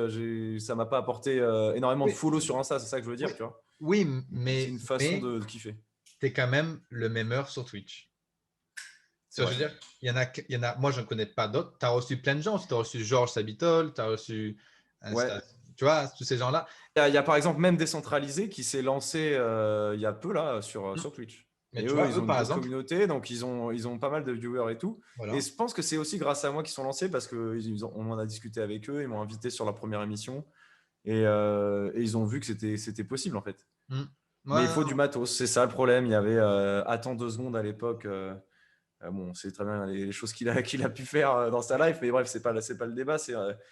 ça m'a pas apporté énormément de Oui, follow sur Insta, c'est ça que je veux oui, dire, tu vois. oui, C'est une façon de kiffer. t'es quand même le memeur sur Twitch. C'est Tu vois, vrai. je veux dire, moi, je ne connais pas d'autres. Tu as reçu plein de gens. Tu as reçu Georges Sabitol, tu as reçu, Ouais. tu vois, tous ces gens-là. Il y a par exemple même Décentralisé qui s'est lancé il y a peu là sur Twitch. Mais Et tu eux, vois, ils ont eux, une par grosse exemple, communauté, donc ils ont pas mal de viewers et tout. Et voilà. je pense que c'est aussi grâce à moi qu'ils sont lancés parce qu'on en a discuté avec eux, ils m'ont invité sur la première émission et ils ont vu que c'était possible en fait. Hmm. Mais Ouais, il faut du matos, c'est ça le problème. Il y avait Attends 2 secondes à l'époque. Bon, c'est très bien les choses qu'il a pu faire dans sa life, mais bref, c'est pas le débat.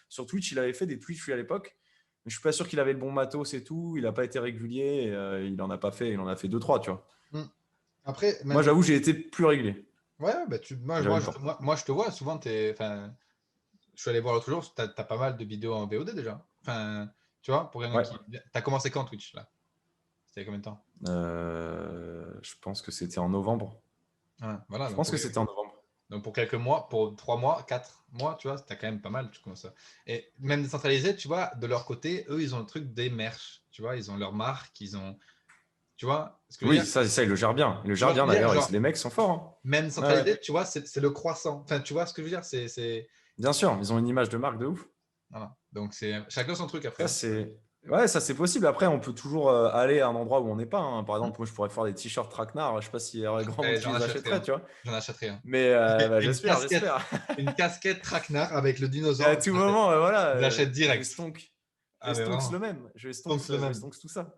Sur Twitch, il avait fait des Twitch à l'époque, mais je suis pas sûr qu'il avait le bon matos et tout. Il n'a pas été régulier, et, il en a pas fait. Il en a fait deux, trois, tu vois. hmm. Après, Moi, même, j'avoue, j'ai été plus régulier. ouais, bah, J'avais le temps. moi, je te vois souvent. Enfin, je suis allé voir l'autre jour. Tu as pas mal de vidéos en VOD déjà. Enfin, tu vois, pour quelqu'un Ouais. qui. Tu as commencé quand Twitch là? C'était combien de temps? Je pense que c'était en novembre. Ouais, voilà, Je pense que c'était en novembre. donc pour quelques mois, pour 3 mois, 4 mois, tu vois, t'as quand même pas mal, tu commences ça. Et même décentralisé, tu vois, de leur côté, eux, ils ont le truc des merch, tu vois, ils ont leur marque, tu vois, ce que je veux Oui, dire, ça, il le gère bien. Il le tu vois gère ce que bien je veux dire, d'ailleurs. Et genre, les mecs sont forts, hein. même Ouais, ouais. décentralisé, tu vois, c'est le croissant. Enfin, tu vois ce que je veux dire, Bien sûr, ils ont une image de marque de ouf. voilà. Donc c'est chacun son truc après, Ça, hein. c'est ouais, ça c'est possible. Après, on peut toujours aller à un endroit où on n'est pas, hein. Par exemple, moi, je pourrais faire des t-shirts traquenard. Je sais pas s'il y aurait grand monde qui J'en les achèterai achèterait, un, tu vois. j'en achèterai un. Mais bah, Une j'espère, casquette, j'espère. une casquette traquenard avec le Et à dinosaure, tout moment, voilà, j'achète je vais direct. stonk. Je Ah vais mais stonks vraiment, le même. Je vais donc stonks, le je vais même. stonks tout ça.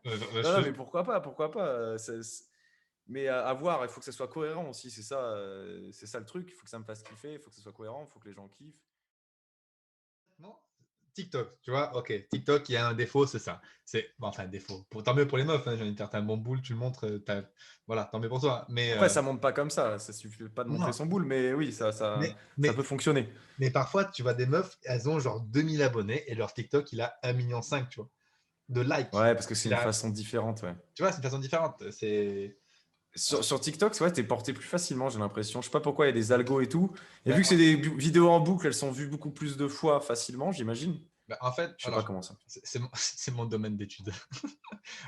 Je Non, non, te mais pourquoi pas, pourquoi pas. Mais à voir, il faut que ça soit cohérent aussi. C'est ça le truc. Il faut que ça me fasse kiffer, il faut que ça soit cohérent, il faut que les gens kiffent. Non. TikTok, tu vois, ok, TikTok, il y a un défaut, c'est ça. Bon, enfin, un défaut. Tant mieux pour les meufs, hein, j'ai envie de dire, t'as un bon boule, tu le montres, voilà, tant mieux pour toi. Après, ça monte pas comme ça suffit pas de montrer Non, son boule, mais oui, ça, mais, ça, ça mais, peut fonctionner. mais parfois, tu vois des meufs, elles ont genre 2000 abonnés et leur TikTok, il a 1,5 million, tu vois, de likes. Ouais, parce que c'est une façon différente, ouais. Tu vois, c'est une façon différente. Sur TikTok, ouais, t'es porté plus facilement, j'ai l'impression. Je sais pas pourquoi il y a des algos et tout. Et Ben, vu que c'est des vidéos en boucle, elles sont vues beaucoup plus de fois facilement, j'imagine. en fait, Je sais pas alors, comment ça. c'est mon domaine d'étude.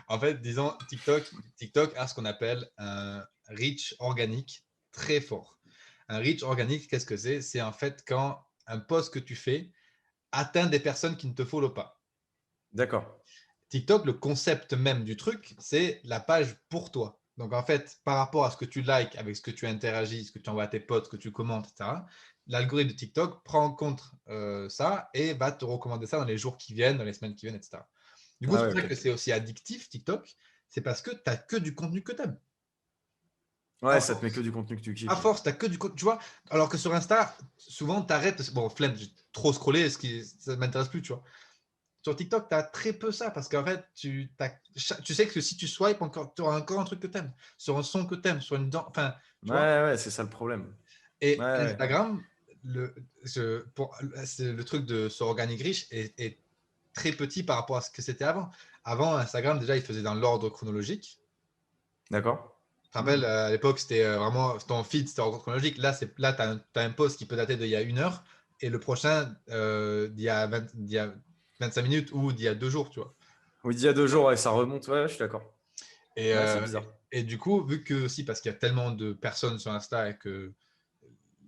En fait, disons, TikTok a ce qu'on appelle un reach organique très fort. Un reach organique, qu'est-ce que c'est? C'est en fait quand un post que tu fais atteint des personnes qui ne te follow pas. D'accord. TikTok, le concept même du truc, c'est la page pour toi. Donc en fait, par rapport à ce que tu likes, avec ce que tu interagis, ce que tu envoies à tes potes, ce que tu commentes, etc., l'algorithme de TikTok prend en compte ça et va te recommander ça dans les jours qui viennent, dans les semaines qui viennent, etc. Du coup, Ah c'est ouais, pour ça ok. que c'est aussi addictif, TikTok, c'est parce que tu n'as que du contenu que tu aimes. Ouais, À ça te met que force, du contenu que tu à kiffes. force, tu n'as que du contenu, tu vois. Alors que sur Insta, souvent, tu arrêtes, bon, flemme, j'ai trop scrollé, ça ne m'intéresse plus, tu vois. Sur TikTok, tu as très peu ça parce qu'en fait, tu sais que si tu swipes, tu auras encore un truc que tu aimes, sur un son que tu aimes, sur une dent, enfin, Ouais, tu vois. ouais, c'est ça le problème. Ouais, Et ouais. Instagram, le truc de ce organique riche est très petit par rapport à ce que c'était avant. Avant, Instagram, déjà, il faisait dans l'ordre chronologique. D'accord. Tu te rappelles, à l'époque, c'était vraiment ton feed, c'était en ordre chronologique. Là, tu as, un post qui peut dater d'il y a 1 heure et le prochain d'il y a 25 minutes ou d'il y a 2 jours, tu vois. Oui, il y a 2 jours, ouais, ça remonte. Ouais, je suis d'accord. Et, Ouais, c'est euh, bizarre. et du coup, vu que aussi, parce qu'il y a tellement de personnes sur Insta et que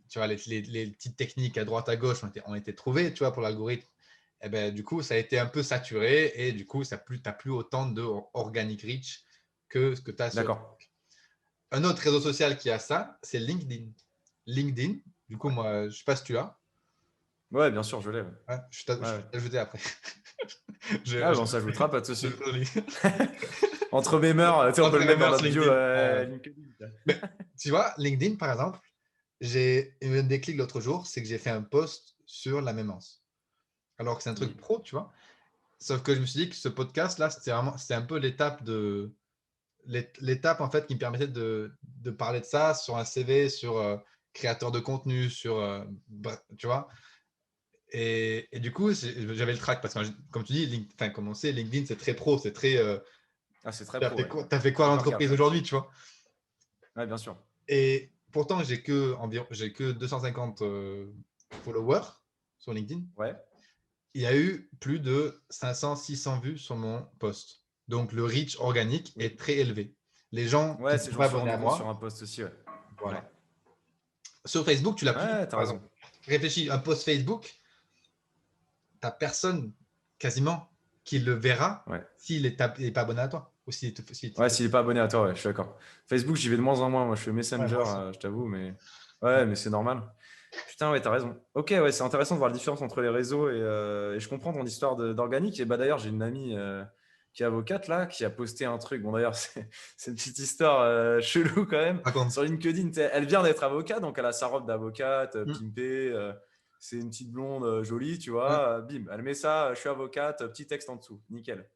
tu vois, les petites techniques à droite à gauche ont été trouvées, tu vois, pour l'algorithme, et ben, du coup, ça a été un peu saturé et du coup, tu n'as plus autant de organic reach que ce que tu as sur. D'accord. Un autre réseau social qui a ça, c'est LinkedIn. LinkedIn, du coup, Ouais. moi, je ne sais pas si tu l'as. Ouais, bien sûr, je l'ai. Ouais, Ouais, je ouais. vais t'ajouter après. Ah, Je, bon, ça s'ajoutera, pas de je, souci. je, Entre mes mœurs, tu sais, on peut Entre le les mettre dans mœurs, notre bio LinkedIn. LinkedIn. Mais tu vois, LinkedIn, par exemple, j'ai eu un déclic l'autre jour, c'est que j'ai fait un post sur la mémence. alors que c'est un truc pro, tu vois. Sauf que je me suis dit que ce podcast-là, c'était un peu l'étape en fait qui me permettait de parler de ça sur un CV, sur créateur de contenu, sur, tu vois. Et du coup, j'avais le track parce que, comme tu dis, comme on sait, LinkedIn, c'est très pro, c'est très. C'est très Tu as pro. fait Ouais. quoi, t'as fait quoi à Faut faire l'entreprise gaffe. aujourd'hui, tu vois. Ouais, bien sûr. Et pourtant, j'ai que 250 followers sur LinkedIn. Ouais. Il y a eu plus de 500-600 vues sur mon post. Donc, le reach organique Oui. est très élevé. Les gens qui Ouais, ne sont j'en pas suis abonnés rendu à compte sur moi, un post aussi. Ouais. Ouais. voilà. Sur Facebook, tu l'as plus. Ouais, t'as Par raison. exemple, réfléchis, un post Facebook, tu n'as personne quasiment qui le verra Ouais. s'il n'est pas abonné à toi. Ou Ouais, s'il n'est pas abonné à toi, ouais, je suis d'accord. Facebook, j'y vais de moins en moins. Moi, je fais Ouais, moi Messenger, aussi. je t'avoue, mais Ouais. ouais, mais c'est normal. Putain, ouais, t'as raison. Ok, ouais, c'est intéressant de voir la différence entre les réseaux et je comprends ton histoire d'organique. Et bah d'ailleurs, j'ai une amie qui est avocate là, qui a posté un truc. Bon, d'ailleurs, c'est une petite histoire chelou quand même. Raconte. Sur LinkedIn, elle vient d'être avocate, donc elle a sa robe d'avocate, Mm. pimpée. C'est une petite blonde jolie, tu Ouais. vois. Bim, elle met ça, je suis avocate, petit texte en dessous. Nickel.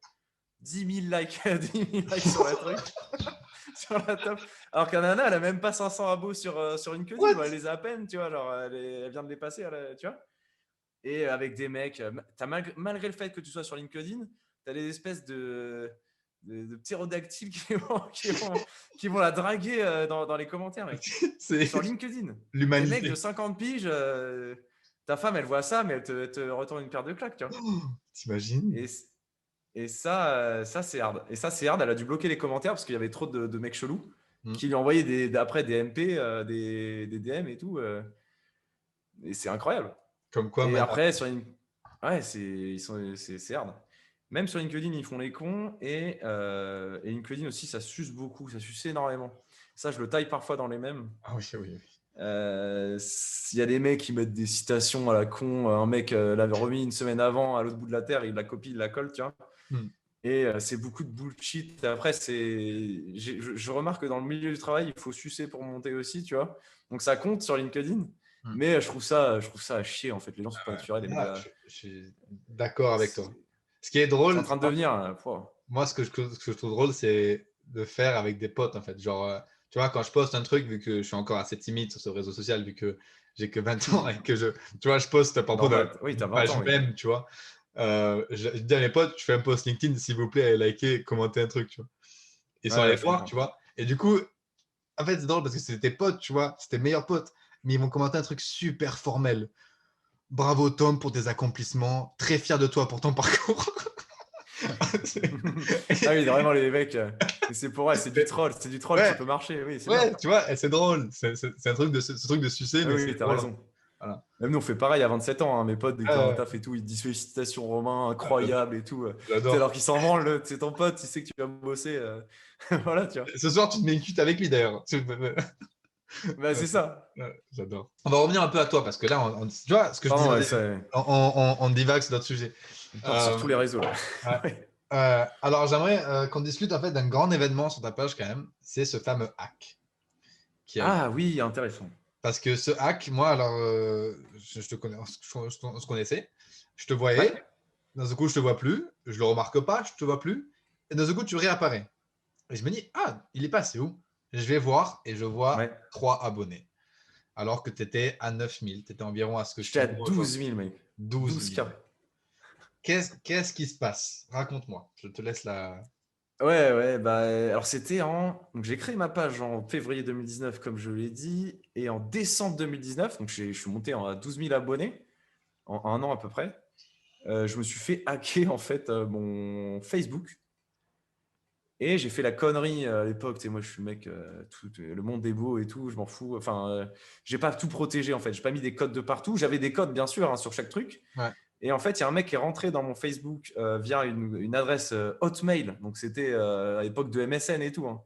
10 000 likes, 10 000 likes sur le truc. Sur la top. Alors qu'un nana, elle a même pas 500 abos sur LinkedIn. What? Elle les a à peine, tu vois. Genre, elle vient de les passer, tu vois. Et avec des mecs, malgré le fait que tu sois sur LinkedIn, tu as des espèces de ptérodactyles qui vont la draguer dans les commentaires, mec. C'est Sur LinkedIn. Des mecs de l'humanité. 50 piges, ta femme, elle voit ça, mais elle te retourne une paire de claques, tu vois. Oh, t'imagines? Et, et ça c'est hard. Et ça, c'est hard. Elle a dû bloquer les commentaires parce qu'il y avait trop de mecs chelous Mm. qui lui envoyaient après des MP, des DM et tout. Et c'est incroyable. Comme quoi, Et maintenant. après, ouais, c'est hard. Même sur LinkedIn, ils font les cons. Et LinkedIn aussi, ça suce beaucoup. Ça suce énormément. Ça, je le taille parfois dans les mêmes. Ah oui, oui, oui. Il y a des mecs qui mettent des citations à la con. Un mec l'avait remis une semaine avant à l'autre bout de la terre. Il la copie, il la colle, tu vois. Mm. Et c'est beaucoup de bullshit. Après, je remarque que dans le milieu du travail, il faut sucer pour monter aussi, tu vois. Donc ça compte sur LinkedIn. Mm. Mais je trouve ça à chier, en fait. Les gens sont pas naturels. Les Là, médias, je suis d'accord avec toi. c'est Ce qui est c'est en drôle, train de devenir. moi, ce que je trouve drôle, c'est de faire avec des potes, en fait. Genre, tu vois, quand je poste un truc, vu que je suis encore assez timide sur ce réseau social, vu que j'ai que 20 ans et que tu vois, je poste à propos Normal. Oui, t'as d'une 20 page ans, oui. même, tu vois. Je dis à mes potes, je fais un post LinkedIn, s'il vous plaît, likez, commentez un truc, tu vois. Ils sont Ouais, allés je voir, comprends. tu vois. Et du coup, en fait, c'est drôle parce que c'était tes potes, tu vois, c'était meilleurs potes, mais ils vont commenter un truc super formel. Bravo Tom pour tes accomplissements, très fier de toi pour ton parcours. Ah oui, vraiment, les mecs. Mais c'est pour ouais, c'est du troll. C'est du troll qui Ouais, peut marcher. Oui, c'est bien. ouais, tu vois, et c'est drôle. C'est un truc ce truc de sucer, Ah mais oui, c'est t'as drôle. raison. Voilà. Même nous, on fait pareil à 27 ans. Hein. Mes potes, dès que t'as un Euh, taf et tout, ils te disent félicitations, Romain, incroyable et tout. Tu sais, J'adore. alors qu'ils s'en branlent, c'est ton pote, il sait que tu vas bosser. Voilà, tu vois. Ce soir, tu te mets une cuite avec lui d'ailleurs. Bah, c'est ça. J'adore. On va revenir un peu à toi parce que là, tu vois ce que je disais Pardon, au ouais, début. On divague sur d'autres sujets. on part sur Euh, tous les réseaux, là. ouais. Ouais. Alors, j'aimerais qu'on discute en fait d'un grand événement sur ta page quand même. C'est ce fameux hack qui a eu. Ah oui, intéressant. Parce que ce hack, moi, alors, je te connais, on se connaissait. Je te Ouais, voyais. D'un coup, je te vois plus. Je le remarque pas. Je te vois plus. Et d'un coup, tu réapparais. Et je me dis, ah, il est passé où? Je vais voir et je vois ouais. 3 abonnés. Alors que tu étais à 9 000. Tu étais environ à ce que J'étais tu à vois 12 aujourd'hui. 000, mec. 12 12 000. K. Qu'est-ce qui se passe? Raconte-moi. Je te laisse la. Ouais, ouais, bah, alors c'était donc j'ai créé ma page en février 2019, comme je l'ai dit, et en décembre 2019, donc je suis monté à 12 000 abonnés en un an à peu près. Je me suis fait hacker en fait mon Facebook et j'ai fait la connerie à l'époque. Tu sais, moi, je suis le mec, le monde est beau et tout, je m'en fous. Enfin, j'ai pas tout protégé en fait. J'ai pas mis des codes de partout. J'avais des codes bien sûr hein, sur chaque truc. Ouais. Et en fait, il y a un mec qui est rentré dans mon Facebook via une adresse Hotmail. Donc c'était à l'époque de MSN et tout. Hein.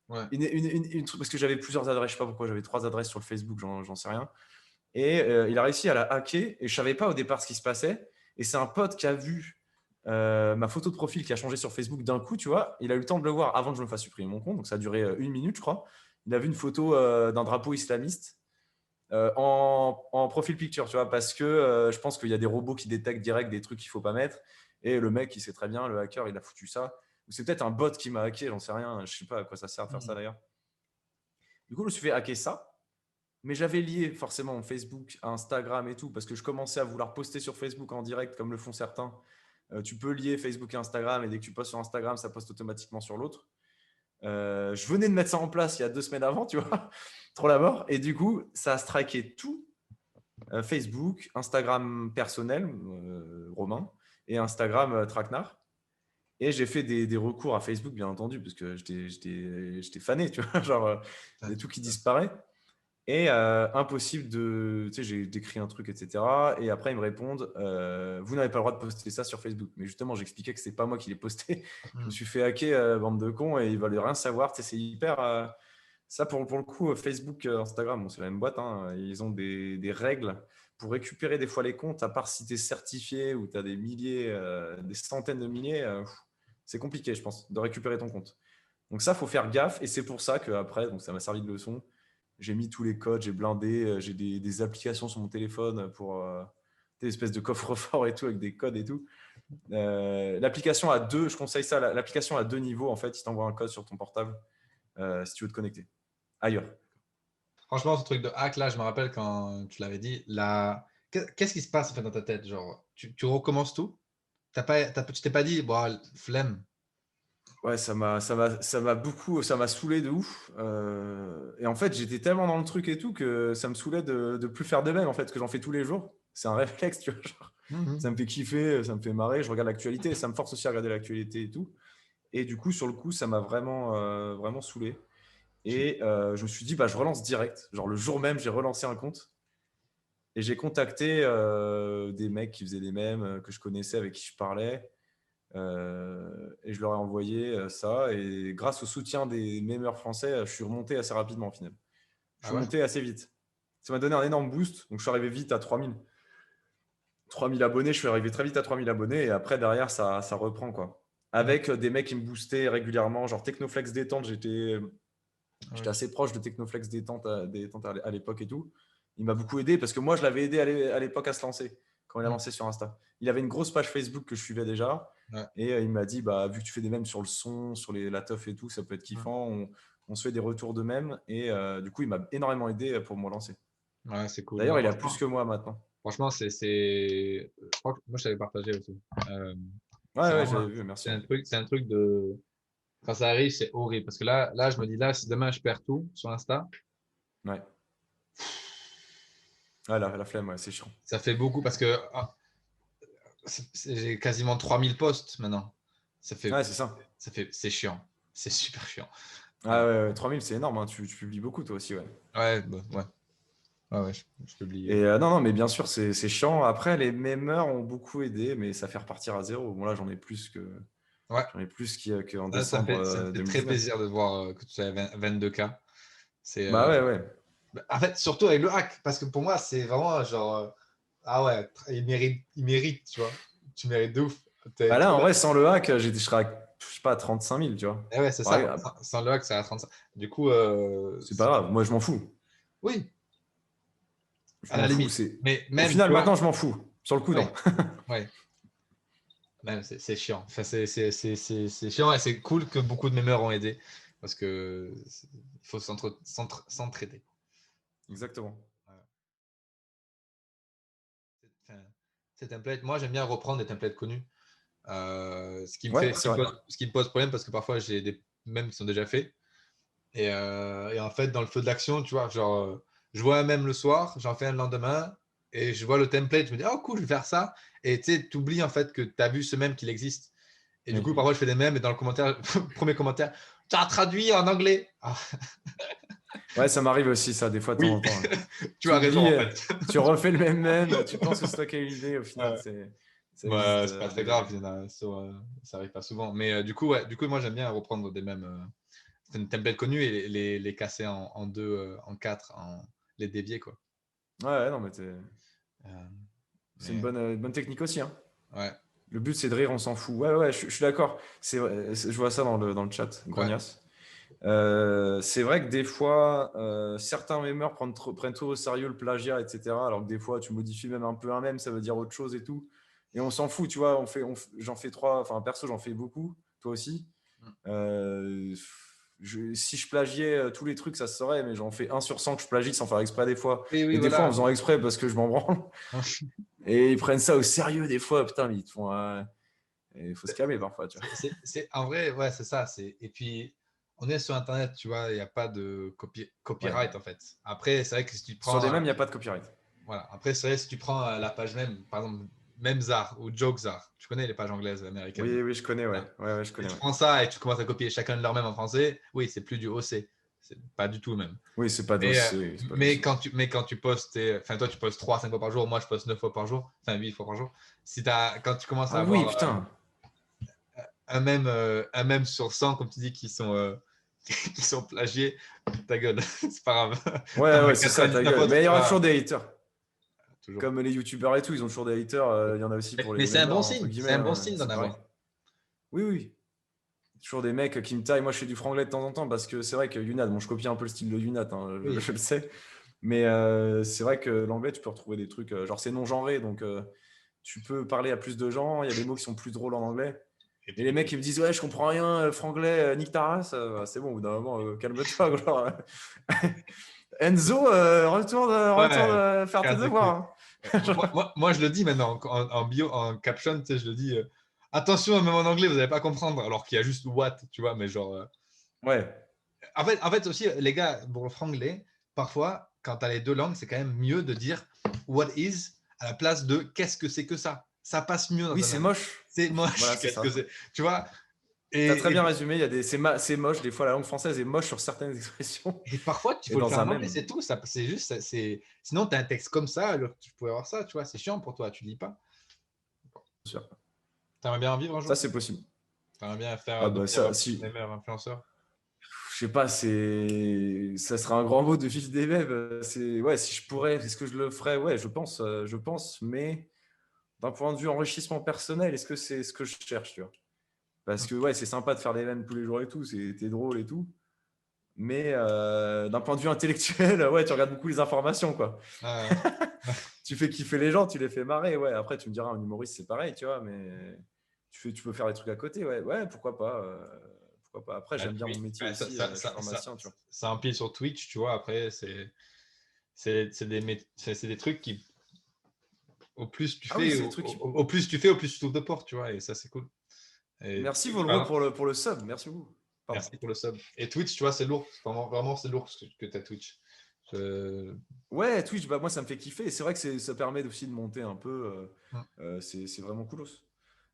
Ouais. Parce que j'avais plusieurs adresses, je sais pas pourquoi, j'avais 3 adresses sur le Facebook, j'en sais rien. Et il a réussi à la hacker et je savais pas au départ ce qui se passait. Et c'est un pote qui a vu ma photo de profil qui a changé sur Facebook d'un coup, tu vois. Il a eu le temps de le voir avant que je me fasse supprimer mon compte, donc ça a duré 1 minute, je crois. Il a vu une photo d'un drapeau islamiste en profil picture, tu vois, parce que je pense qu'il y a des robots qui détectent direct des trucs qu'il ne faut pas mettre. Et le mec, il sait très bien, le hacker, il a foutu ça. Ou c'est peut-être un bot qui m'a hacké, j'en sais rien. Je ne sais pas à quoi ça sert de faire ça d'ailleurs. Du coup, je me suis fait hacker ça. Mais j'avais lié forcément Facebook à Instagram et tout, parce que je commençais à vouloir poster sur Facebook en direct, comme le font certains. Tu peux lier Facebook et Instagram, et dès que tu postes sur Instagram, ça poste automatiquement sur l'autre. Je venais de mettre ça en place il y a 2 semaines avant, tu vois, trop la mort. Et du coup, ça a striké tout. Facebook, Instagram personnel, Romain, et Instagram Traquenard. Et j'ai fait des recours à Facebook, bien entendu, parce que j'étais fané, tu vois, genre, il y a tout qui disparaît. Et impossible de. Tu sais, j'ai décrit un truc, etc. Et après, ils me répondent vous n'avez pas le droit de poster ça sur Facebook. Mais justement, j'expliquais que c'est pas moi qui l'ai posté. Je me suis fait hacker, bande de cons, et ils veulent rien savoir. Tu sais, c'est hyper. Ça, pour le coup, Facebook, Instagram, bon, c'est la même boîte. Hein, ils ont des règles pour récupérer des fois les comptes, à part si tu es certifié ou tu as des milliers, des centaines de milliers. C'est compliqué, je pense, de récupérer ton compte. Donc ça, il faut faire gaffe. Et c'est pour ça qu'après, ça m'a servi de leçon. J'ai mis tous les codes, j'ai blindé, j'ai des applications sur mon téléphone pour des espèces de coffre-fort et tout, avec des codes et tout. L'application à deux, je conseille ça, l'application à 2 niveaux, en fait, il t'envoie un code sur ton portable si tu veux te connecter ailleurs. Franchement, ce truc de hack, là, je me rappelle quand tu l'avais dit, qu'est-ce qui se passe en fait dans ta tête? Genre, tu recommences tout? Tu t'es pas dit, bon, flemme. Ouais, ça m'a saoulé de ouf. Et en fait, j'étais tellement dans le truc et tout que ça me saoulait de plus faire de même, en fait, que j'en fais tous les jours. C'est un réflexe, tu vois. Genre, ça me fait kiffer, ça me fait marrer. Je regarde l'actualité, ça me force aussi à regarder l'actualité et tout. Et du coup, sur le coup, ça m'a vraiment saoulé. Et je me suis dit, bah, je relance direct. Genre, le jour même, j'ai relancé un compte. Et j'ai contacté des mecs qui faisaient des mèmes, que je connaissais, avec qui je parlais. Et je leur ai envoyé ça. Et grâce au soutien des mémeurs français, je suis remonté assez rapidement au final. Je Ah suis ouais? monté assez vite. Ça m'a donné un énorme boost. Donc, je suis arrivé vite à 3000. 3000 abonnés, je suis arrivé très vite à 3000 abonnés. Et après, derrière, ça reprend, quoi. Avec des mecs qui me boostaient régulièrement. Genre Technoflex Détente, Ah j'étais ouais. assez proche de Technoflex Détente à l'époque et tout. Il m'a beaucoup aidé parce que moi, je l'avais aidé à l'époque à se lancer, quand il a Mm. lancé sur Insta. Il avait une grosse page Facebook que je suivais déjà. Ouais. Et il m'a dit, bah, vu que tu fais des mèmes sur le son, sur la teuf et tout, ça peut être Mm. kiffant. On se fait des retours de mèmes. Et du coup, il m'a énormément aidé pour me lancer. Ouais, c'est cool. D'ailleurs, Non, il a plus que moi maintenant. franchement, je crois que moi, je t'avais partagé aussi. Euh, Ouais, c'est ouais, vraiment, j'avais vu, merci. c'est un truc de, quand ça arrive, c'est horrible. Parce que là, je me dis, là, si demain je perds tout sur Insta, Ouais. Ah, la flemme, ouais, c'est chiant. ça fait beaucoup parce que j'ai quasiment 3000 posts maintenant. Ça fait, Ouais, c'est ça. c'est chiant. C'est super chiant. Ah, ouais, ouais, 3000, c'est énorme. Hein. Tu publies beaucoup, toi aussi, ouais. Ouais, bah, ouais. Ouais, ouais, je publie. Et non, non, mais bien sûr, c'est chiant. Après, les mémeurs ont beaucoup aidé, mais ça fait repartir à zéro. Bon, là, Ouais, j'en ai plus qu'en là, décembre ça me fait très 2019. plaisir de voir que tu as 22K. C'est, Bah ouais, ouais. en fait, surtout avec le hack, parce que pour moi, c'est vraiment genre, ah ouais, il mérite, tu vois. Tu mérites de ouf. Bah T'es là, trop en bien. vrai, sans le hack, je serais à, je sais pas, 35 000, tu vois. Eh ouais, c'est Ouais, ça. Sans le hack, c'est à 35. Du coup, c'est pas grave. Moi, je m'en fous. oui, Je à la m'en fous. limite. Mais Au même, final, tu vois, maintenant, je m'en fous. Sur le coup, non. ouais, ouais. Même, c'est chiant. Enfin, c'est chiant et c'est cool que beaucoup de mémeurs ont aidé parce que il faut s'entraider. Exactement. Voilà. Enfin, ces templates, moi, j'aime bien reprendre des templates connus. Ouais, c'est vrai. Ce qui me pose problème parce que parfois j'ai des mèmes qui sont déjà faits. Et en fait, dans le feu de l'action, tu vois, genre, je vois un mème le soir, j'en fais un le lendemain et je vois le template, je me dis, oh cool, je vais faire ça. Et tu sais, tu oublies en fait que tu as vu ce mème qu'il existe. Et du Oui. coup, parfois, je fais des mèmes et dans le commentaire, premier commentaire, tu as traduit en anglais. Ah, Ouais, ça m'arrive aussi, ça, des fois, de temps oui, en temps. Ouais. tu Tu as raison oublies, en fait. tu refais le même, tu penses que c'est toi qui as eu l'idée, au final, Ouais. ça Bah, existe c'est pas très déjà. grave, ça arrive pas souvent. Mais du coup, moi, j'aime bien reprendre des mèmes. C'est une template connue et les casser en deux, en quatre, les dévier, quoi. Ouais, ouais, non, mais Euh, c'est mais une bonne technique aussi. Hein. ouais, Le but, c'est de rire, on s'en fout. Ouais, ouais, je suis d'accord. Je vois ça dans le chat, ouais. grognasse. C'est vrai que des fois, certains memeurs prennent trop au sérieux le plagiat, etc. Alors que des fois, tu modifies même un peu un mème, ça veut dire autre chose et tout. Et on s'en fout, tu vois. J'en fais 3, enfin, perso, j'en fais beaucoup, toi aussi. Euh, Si je plagiais tous les trucs, ça se saurait, mais j'en fais 1 sur 100 que je plagie sans faire exprès des fois. Oui, oui, Et des fois, en voilà. faisant exprès parce que je m'en branle. Et ils prennent ça au sérieux des fois, putain, mais ils te font. Il faut se calmer parfois, tu vois. En vrai, ouais, c'est ça. Et puis, on est sur Internet, tu vois, il n'y a pas de Ouais. copyright en fait. Après, c'est vrai que si tu Sur prends, des mêmes, il n'y a pas de copyright. voilà. Après, c'est vrai si tu prends la page même, par exemple, Memzar ou Jokesar, tu connais les pages anglaises, américaines. Oui, oui, je connais, ouais. Voilà. Ouais, je Et connais, tu ouais. prends ça et tu commences à copier chacun de leurs mêmes en français, oui, c'est plus du OC. C'est pas du tout le même. Oui, c'est pas Mais, dossier. C'est pas dossier. mais quand tu postes, enfin, toi, tu postes 3 5 fois par jour, moi, je poste 9 fois par jour, enfin, 8 fois par jour. Quand tu commences Ah à oui, avoir putain. un même sur 100, comme tu dis, qui sont plagiés, ta gueule, c'est pas grave. Ouais, T'en as ouais, c'est ça, ta 99 gueule. autres, Mais il y tu aura vois, toujours des haters. toujours. Comme les youtubeurs et tout, ils ont toujours des haters. Il y en a aussi pour Mais les c'est un mêmeurs, bon entre signe, c'est guillemets. un bon Hein, signe d'en c'est pareil. avoir. Oui, oui. Toujours des mecs qui me taillent. Moi, je fais du franglais de temps en temps parce que c'est vrai que Yunat, bon, je copie un peu le style de Yunat, hein, Oui, je le sais. Mais c'est vrai que l'anglais, tu peux retrouver des trucs. Genre, c'est non-genré, donc tu peux parler à plus de gens. Il y a des mots qui sont plus drôles en anglais. et Et les puis, mecs, ils me disent, ouais, je comprends rien, franglais, nique ta race. C'est bon, au bout d'un moment, calme-toi. Genre, Enzo, retourne ouais, faire tes casse-le-couille. devoirs. Hein. Moi, je le dis maintenant en bio, en caption, tu sais, je le dis. Attention, même en anglais, vous n'allez pas comprendre, alors qu'il y a juste what, tu vois, mais genre. Ouais. En fait aussi, les gars, pour le franglais, parfois, quand tu as les deux langues, c'est quand même mieux de dire what is à la place de qu'est-ce que c'est que ça. Ça passe mieux dans Oui, un c'est langue. moche. C'est Voilà, moche, c'est qu'est-ce que ça. c'est. Tu vois. T'as très Et, bien et, résumé. C'est moche. Des fois, la langue française est moche sur certaines expressions. et parfois, il Et faut le dans faire un en anglais, même. c'est tout. C'est juste, sinon, tu as un texte comme ça, alors tu pourrais avoir ça, tu vois. C'est chiant pour toi, tu lis pas. Bien sûr. T'aimerais bien en vivre un Ça, jour. c'est possible. T'aimerais bien Ah faire bah devenir ça, si. meilleur influenceur. Je sais pas, ça serait un grand mot de vivre des rêves. Ouais, si je pourrais, est-ce que je le ferais? Ouais, je pense, mais d'un point de vue enrichissement personnel, est-ce que c'est ce que je cherche, tu vois? Parce que ouais, c'est sympa de faire des vannes tous les jours et tout, t'es drôle et tout. Mais d'un point de vue intellectuel, ouais, tu regardes beaucoup les informations, quoi. Ah, Tu fais kiffer les gens, tu les fais marrer, ouais. Après, tu me diras, un humoriste, c'est pareil, tu vois, mais tu peux faire des trucs à côté, ouais. Ouais, pourquoi pas. Pourquoi pas. Après, bah, j'aime bien mon Twitch, métier bah, aussi, je suis pharmacien, tu vois. ça empile sur Twitch, tu vois. Après, c'est des trucs qui, au plus tu Ah oui, fais, c'est des trucs. au plus tu fais, au plus tu t'ouvres de portes, tu vois. Et ça, c'est cool. Et Merci Twitch, par Volvo exemple, pour le sub, merci beaucoup. Pardon. merci pour le sub. Et Twitch, tu vois, c'est lourd. Vraiment, c'est lourd que tu as Twitch. Je- Ouais, Twitch, bah, moi, ça me fait kiffer. Et c'est vrai que ça permet aussi de monter un peu. C'est vraiment coolos.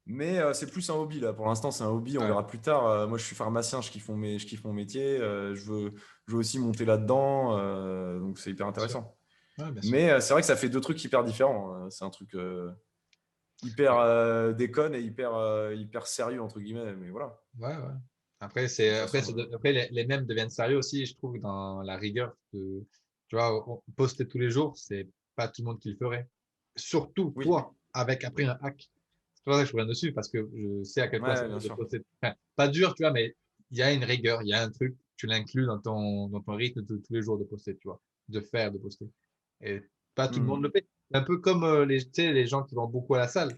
Mais c'est plus un hobby là. Pour l'instant, c'est un hobby. On Ouais, verra plus tard. Moi, je suis pharmacien, je kiffe mon métier. Je veux aussi monter là-dedans. Donc, c'est hyper bien sûr. intéressant. Ouais, bien sûr. Mais c'est vrai que ça fait deux trucs hyper différents. C'est un truc hyper Ouais, déconne et hyper sérieux, entre guillemets. Mais voilà. ouais, ouais. Après, De toute façon, après les mèmes deviennent sérieux aussi, je trouve, dans la rigueur. Tu vois, poster tous les jours, c'est pas tout le monde qui le ferait. Surtout oui. toi, avec après un hack. C'est pour ça que je reviens dessus, parce que je sais à quel point c'est Ouais, dur bien de sûr. poster. Enfin, pas dur, tu vois, mais il y a une rigueur, il y a un truc, tu l'inclus dans ton rythme de tous les jours de poster, tu vois, de poster. Et pas tout le monde Hmm. le fait. C'est un peu comme tu sais, les gens qui vont beaucoup à la salle.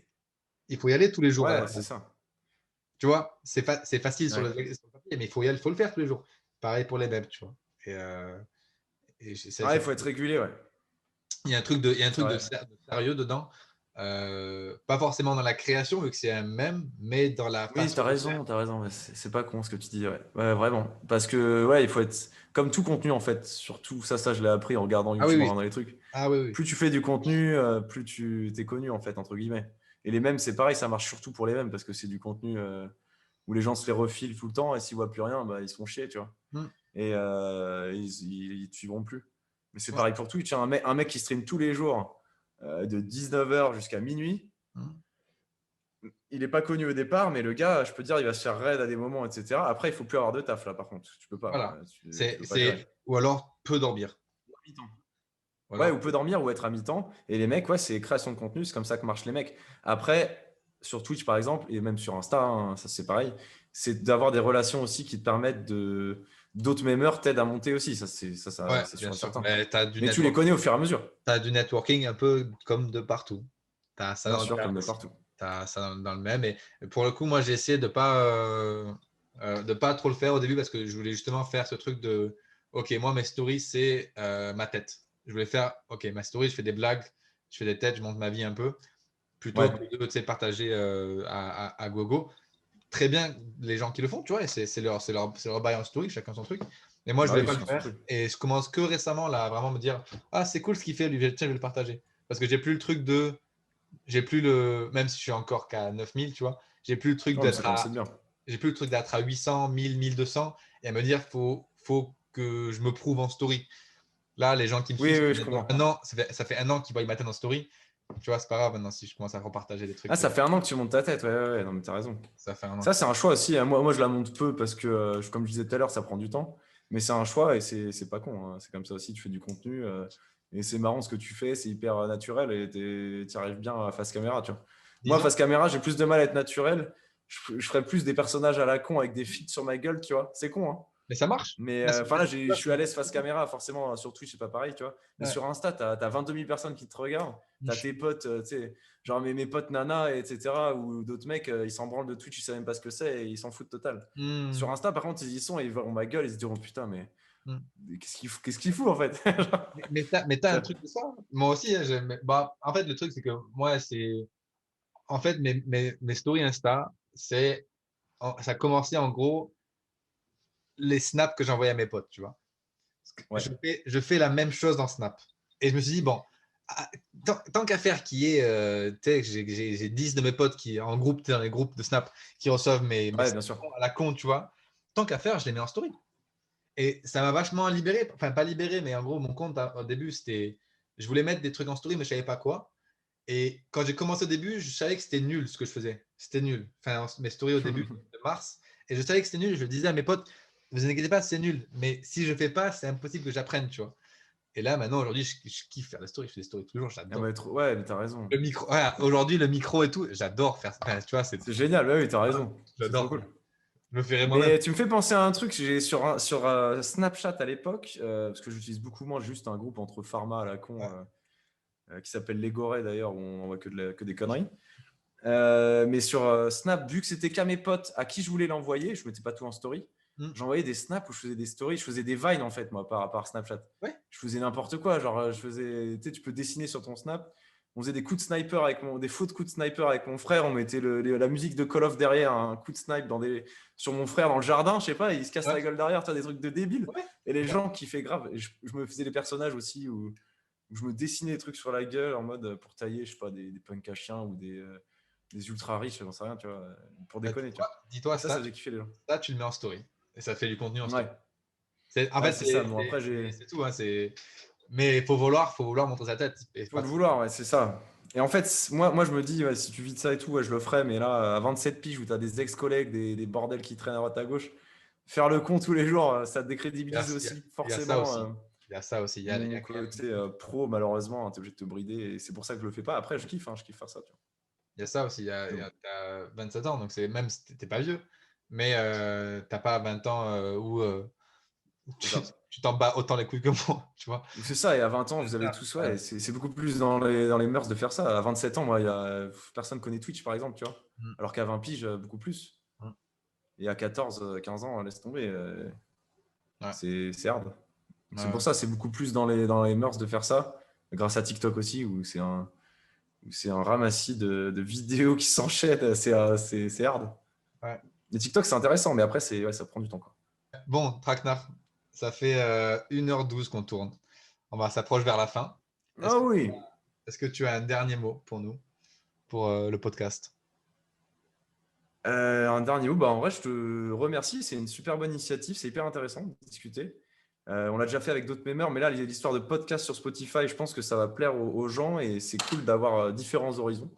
Il faut y aller tous les jours à la Ouais, salle. c'est ça. Tu vois, c'est facile sur Ouais. sur le papier, mais il faut le faire tous les jours. Pareil pour les mêmes, tu vois. Et, Ah, il faut être régulier, ouais. il y a un C'est truc vrai. de sérieux dedans. Pas forcément dans la création, vu que c'est un même, mais dans la Oui, façon de faire. t'as raison. Ouais, c'est pas con ce que tu dis, ouais. Ouais, vraiment. Parce que, ouais, il faut être comme tout contenu, en fait. Surtout, ça, je l'ai appris en regardant Ah oui, YouTube, en oui. regardant les trucs. Ah oui, oui. Plus tu fais du contenu, plus tu t'es connu, en fait, entre guillemets. Et les mêmes, c'est pareil, ça marche surtout pour les mêmes, parce que c'est du contenu où les gens se les refilent tout le temps, et s'ils voient plus rien, bah, ils se font chier, tu vois. Hmm. Et ils te suivront plus. Mais c'est Ouais. pareil pour Twitch, hein. Un mec qui stream tous les jours de 19h jusqu'à minuit. Hmm. Il n'est pas connu au départ, mais le gars, je peux te dire, il va se faire raid à des moments, etc. Après, il faut plus avoir de taf, là, par contre. Tu peux pas, Voilà. tu peux pas gérer. Ou alors peu dormir. Mi-temps. Ou Ouais, alors ou peut dormir ou être à mi-temps. Et les mecs, ouais, c'est création de contenu, c'est comme ça que marchent les mecs. Après, sur Twitch, par exemple, et même sur Insta, hein, ça c'est pareil, c'est d'avoir des relations aussi qui te permettent d'autres memeurs t'aident à monter aussi. Ça, c'est Ouais, sûr bien et sûr. certain. Mais Mais tu les connais au fur et à mesure. du networking un peu comme de partout. Tu as ça Bien dans le sûr, comme de commerce, partout. tu as ça dans le même. Et pour le coup, moi, j'ai essayé de pas trop le faire au début parce que je voulais justement faire ce truc de OK, moi, mes stories, c'est ma tête. Je voulais faire OK, ma story, je fais des blagues, je fais des têtes, je montre ma vie un peu plutôt Ouais. que de partager à gogo. Très bien les gens qui le font, tu vois, et c'est leur bail en story, chacun son truc. Mais moi, je Bah voulais oui, pas le chacun son faire. truc. Et je commence que récemment là, à vraiment me dire, ah, c'est cool ce qu'il fait, lui, tiens, je vais le partager. Parce que j'ai plus le truc de, j'ai plus le, même si je suis encore qu'à 9000, tu vois, j'ai plus le truc Non, mais ça d'être commence à à, être bien. j'ai plus le truc d'être à 800, 1000, 1200 et à me dire, faut que je me prouve en story. Là, les gens qui me suivent, Oui, ça oui, fait je bientôt comprends. un an, ça fait un an qu'ils voient ma tête en story. Tu vois, c'est pas grave maintenant si je commence à repartager des trucs. Ah, ça fait un an que tu montes ta tête. Ouais, ouais, ouais. Non, mais t'as raison. Ça fait un an Ça, que c'est un choix aussi, hein. Moi, je la monte peu parce que, comme je disais tout à l'heure, ça prend du temps. Mais c'est un choix et c'est pas con, hein. C'est comme ça aussi, tu fais du contenu. Et c'est marrant ce que tu fais, c'est hyper naturel et tu arrives bien à face caméra, tu vois. Moi, disons. face caméra, j'ai plus de mal à être naturel. Je ferais plus des personnages à la con avec des feats sur ma gueule, tu vois. C'est con, hein. Mais ça marche. Mais enfin là, je suis à l'aise face caméra. Forcément, sur Twitch, c'est pas pareil, tu vois. Mais Ouais. sur Insta, tu as 22 000 personnes qui te regardent. Tu as tes potes, tu sais, genre mes potes Nana, etc. Ou d'autres mecs, ils s'en branlent de Twitch, ils savent même pas ce que c'est et ils s'en foutent total. Hmm, Sur Insta, par contre, ils y sont et ils verront ma gueule, ils se diront putain, mais hmm. qu'est-ce qu'il fout en fait. Mais t'as un truc de ça. Moi aussi, hein, bah, en fait, le truc, c'est que moi, c'est. En fait, mes stories Insta, ça a commencé en gros les snaps que j'envoyais à mes potes, tu vois. Ouais, Je fais la même chose dans Snap. Et je me suis dit, bon, ah, tant qu'à faire qu'il y ait, tu sais, j'ai 10 de mes potes qui, en groupe, dans les groupes de Snap, qui reçoivent mes ouais, snaps bien sûr. à la con, tu vois. Tant qu'à faire, je les mets en story. Et ça m'a vachement libéré, enfin pas libéré, mais en gros, mon compte au début, c'était. Je voulais mettre des trucs en story, mais je savais pas quoi. Et quand j'ai commencé au début, je savais que c'était nul ce que je faisais. C'était nul. Enfin, mes stories au début de mars. Et je savais que c'était nul. Je disais à mes potes, vous inquiétez pas, c'est nul. Mais si je fais pas, c'est impossible que j'apprenne, tu vois. Et là, maintenant, aujourd'hui, je kiffe faire des stories. Je fais des stories toujours, Ah, j'adore. mais ouais, mais t'as raison. Le micro, voilà, aujourd'hui, le micro et tout, j'adore faire ça. Enfin, tu vois, C'est génial, ouais, oui, t'as raison. C'est trop j'adore. cool. Je le ferai moi-même. Mais tu me fais penser à un truc, j'ai sur Snapchat à l'époque, parce que j'utilise beaucoup moins juste un groupe entre pharma à la con. Ouais. Qui s'appelle Les Gorées d'ailleurs, où on voit que des conneries. Mais sur Snap, vu que c'était qu'à mes potes à qui je voulais l'envoyer, je ne mettais pas tout en story. Hmm. J'envoyais des snaps où je faisais des stories, je faisais des vines en fait, moi, par Snapchat. Ouais. Je faisais n'importe quoi. Genre, je faisais, tu sais, tu peux dessiner sur ton Snap. On faisait des coups de sniper des faux de coups de sniper avec mon frère. On mettait la musique de Call of derrière, un coup de snipe sur mon frère dans le jardin, je sais pas, il se casse Ouais. la gueule derrière, tu as des trucs de débiles. Ouais. Et les gens kiffaient grave. Et je me faisais des personnages aussi où je me dessinais des trucs sur la gueule en mode pour tailler, je sais pas, des punks à chiens ou des ultra riches, j'en sais rien, tu vois, pour Bah, déconner, tu vois. dis-toi, Et ça faisait kiffer les gens. ça, tu le mets en story. Et ça fait du contenu en story. Ouais, En ouais fait, c'est ça. Bon, après, c'est tout. Hein, mais faut vouloir montrer sa tête. Et faut pas le trop. vouloir, ouais, c'est ça. Et en fait, moi je me dis, ouais, si tu vis de ça et tout, ouais, je le ferais, mais là, à 27 piges où tu as des ex-collègues, des bordels qui traînent à droite à gauche, faire le con tous les jours, ça te Il y a, décrédibilise aussi, il y a ça forcément. aussi. Il y a ça aussi. Mon côté pro, malheureusement, tu es obligé de te brider, et c'est pour ça que je le fais pas. Après, je kiffe, hein, je kiffe faire ça, tu vois. Il y a ça aussi. Mais bon. T'as 27 ans, donc c'est même si t'es pas vieux. Mais t'as pas 20 ans où C'est ça. tu t'en bats autant les couilles que moi, tu vois. C'est ça, et à 20 ans, vous avez tous, ouais, c'est beaucoup plus dans les mœurs de faire ça. À 27 ans, moi, personne connaît Twitch, par exemple, tu vois. Mm, Alors qu'à 20 piges, beaucoup plus. mm. Et à 14, 15 ans, laisse tomber, Ouais, c'est hard. Donc, c'est ouais. pour ça, c'est beaucoup plus dans les mœurs de faire ça, grâce à TikTok aussi, où c'est un ramassis de vidéos qui s'enchaînent, c'est hard. Ouais. Les TikTok, c'est intéressant, mais après, ouais, ça prend du temps, quoi. Bon, Traquenard, ça fait 1h12 qu'on tourne. On va s'approcher vers la fin. Est-ce Ah que, oui. est-ce que tu as un dernier mot pour nous, pour le podcast? Un dernier mot, bah, en vrai, je te remercie. C'est une super bonne initiative. C'est hyper intéressant de discuter. On l'a déjà fait avec d'autres mémeurs, mais là, l'histoire de podcast sur Spotify, je pense que ça va plaire aux gens et c'est cool d'avoir différents horizons.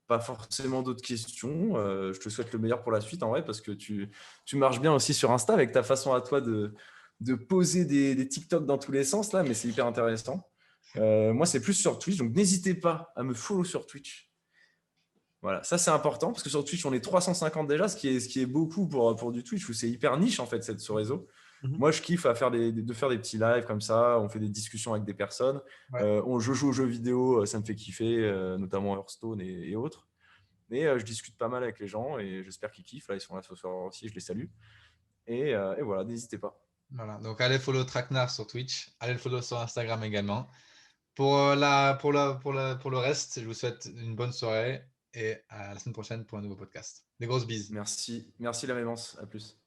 Pas forcément d'autres questions. Je te souhaite le meilleur pour la suite, en vrai, parce que tu marches bien aussi sur Insta avec ta façon à toi de poser des TikTok dans tous les sens, là, mais c'est hyper intéressant. Moi, c'est plus sur Twitch, donc n'hésitez pas à me follow sur Twitch. Voilà, ça c'est important parce que sur Twitch, on est 350 déjà, ce qui est beaucoup pour du Twitch où c'est hyper niche en fait ce réseau. Mhm. Moi, je kiffe à faire de faire des petits lives comme ça. On fait des discussions avec des personnes. Ouais. Je joue aux jeux vidéo, ça me fait kiffer, notamment Hearthstone et autres. Mais je discute pas mal avec les gens et j'espère qu'ils kiffent. Là, ils sont là ce soir aussi, je les salue. Et voilà, n'hésitez pas. Voilà. Donc, allez follow Traquenard sur Twitch. Allez le follow sur Instagram également. Pour le reste, je vous souhaite une bonne soirée et à la semaine prochaine pour un nouveau podcast. Des grosses bises. Merci, merci la mémence. À plus.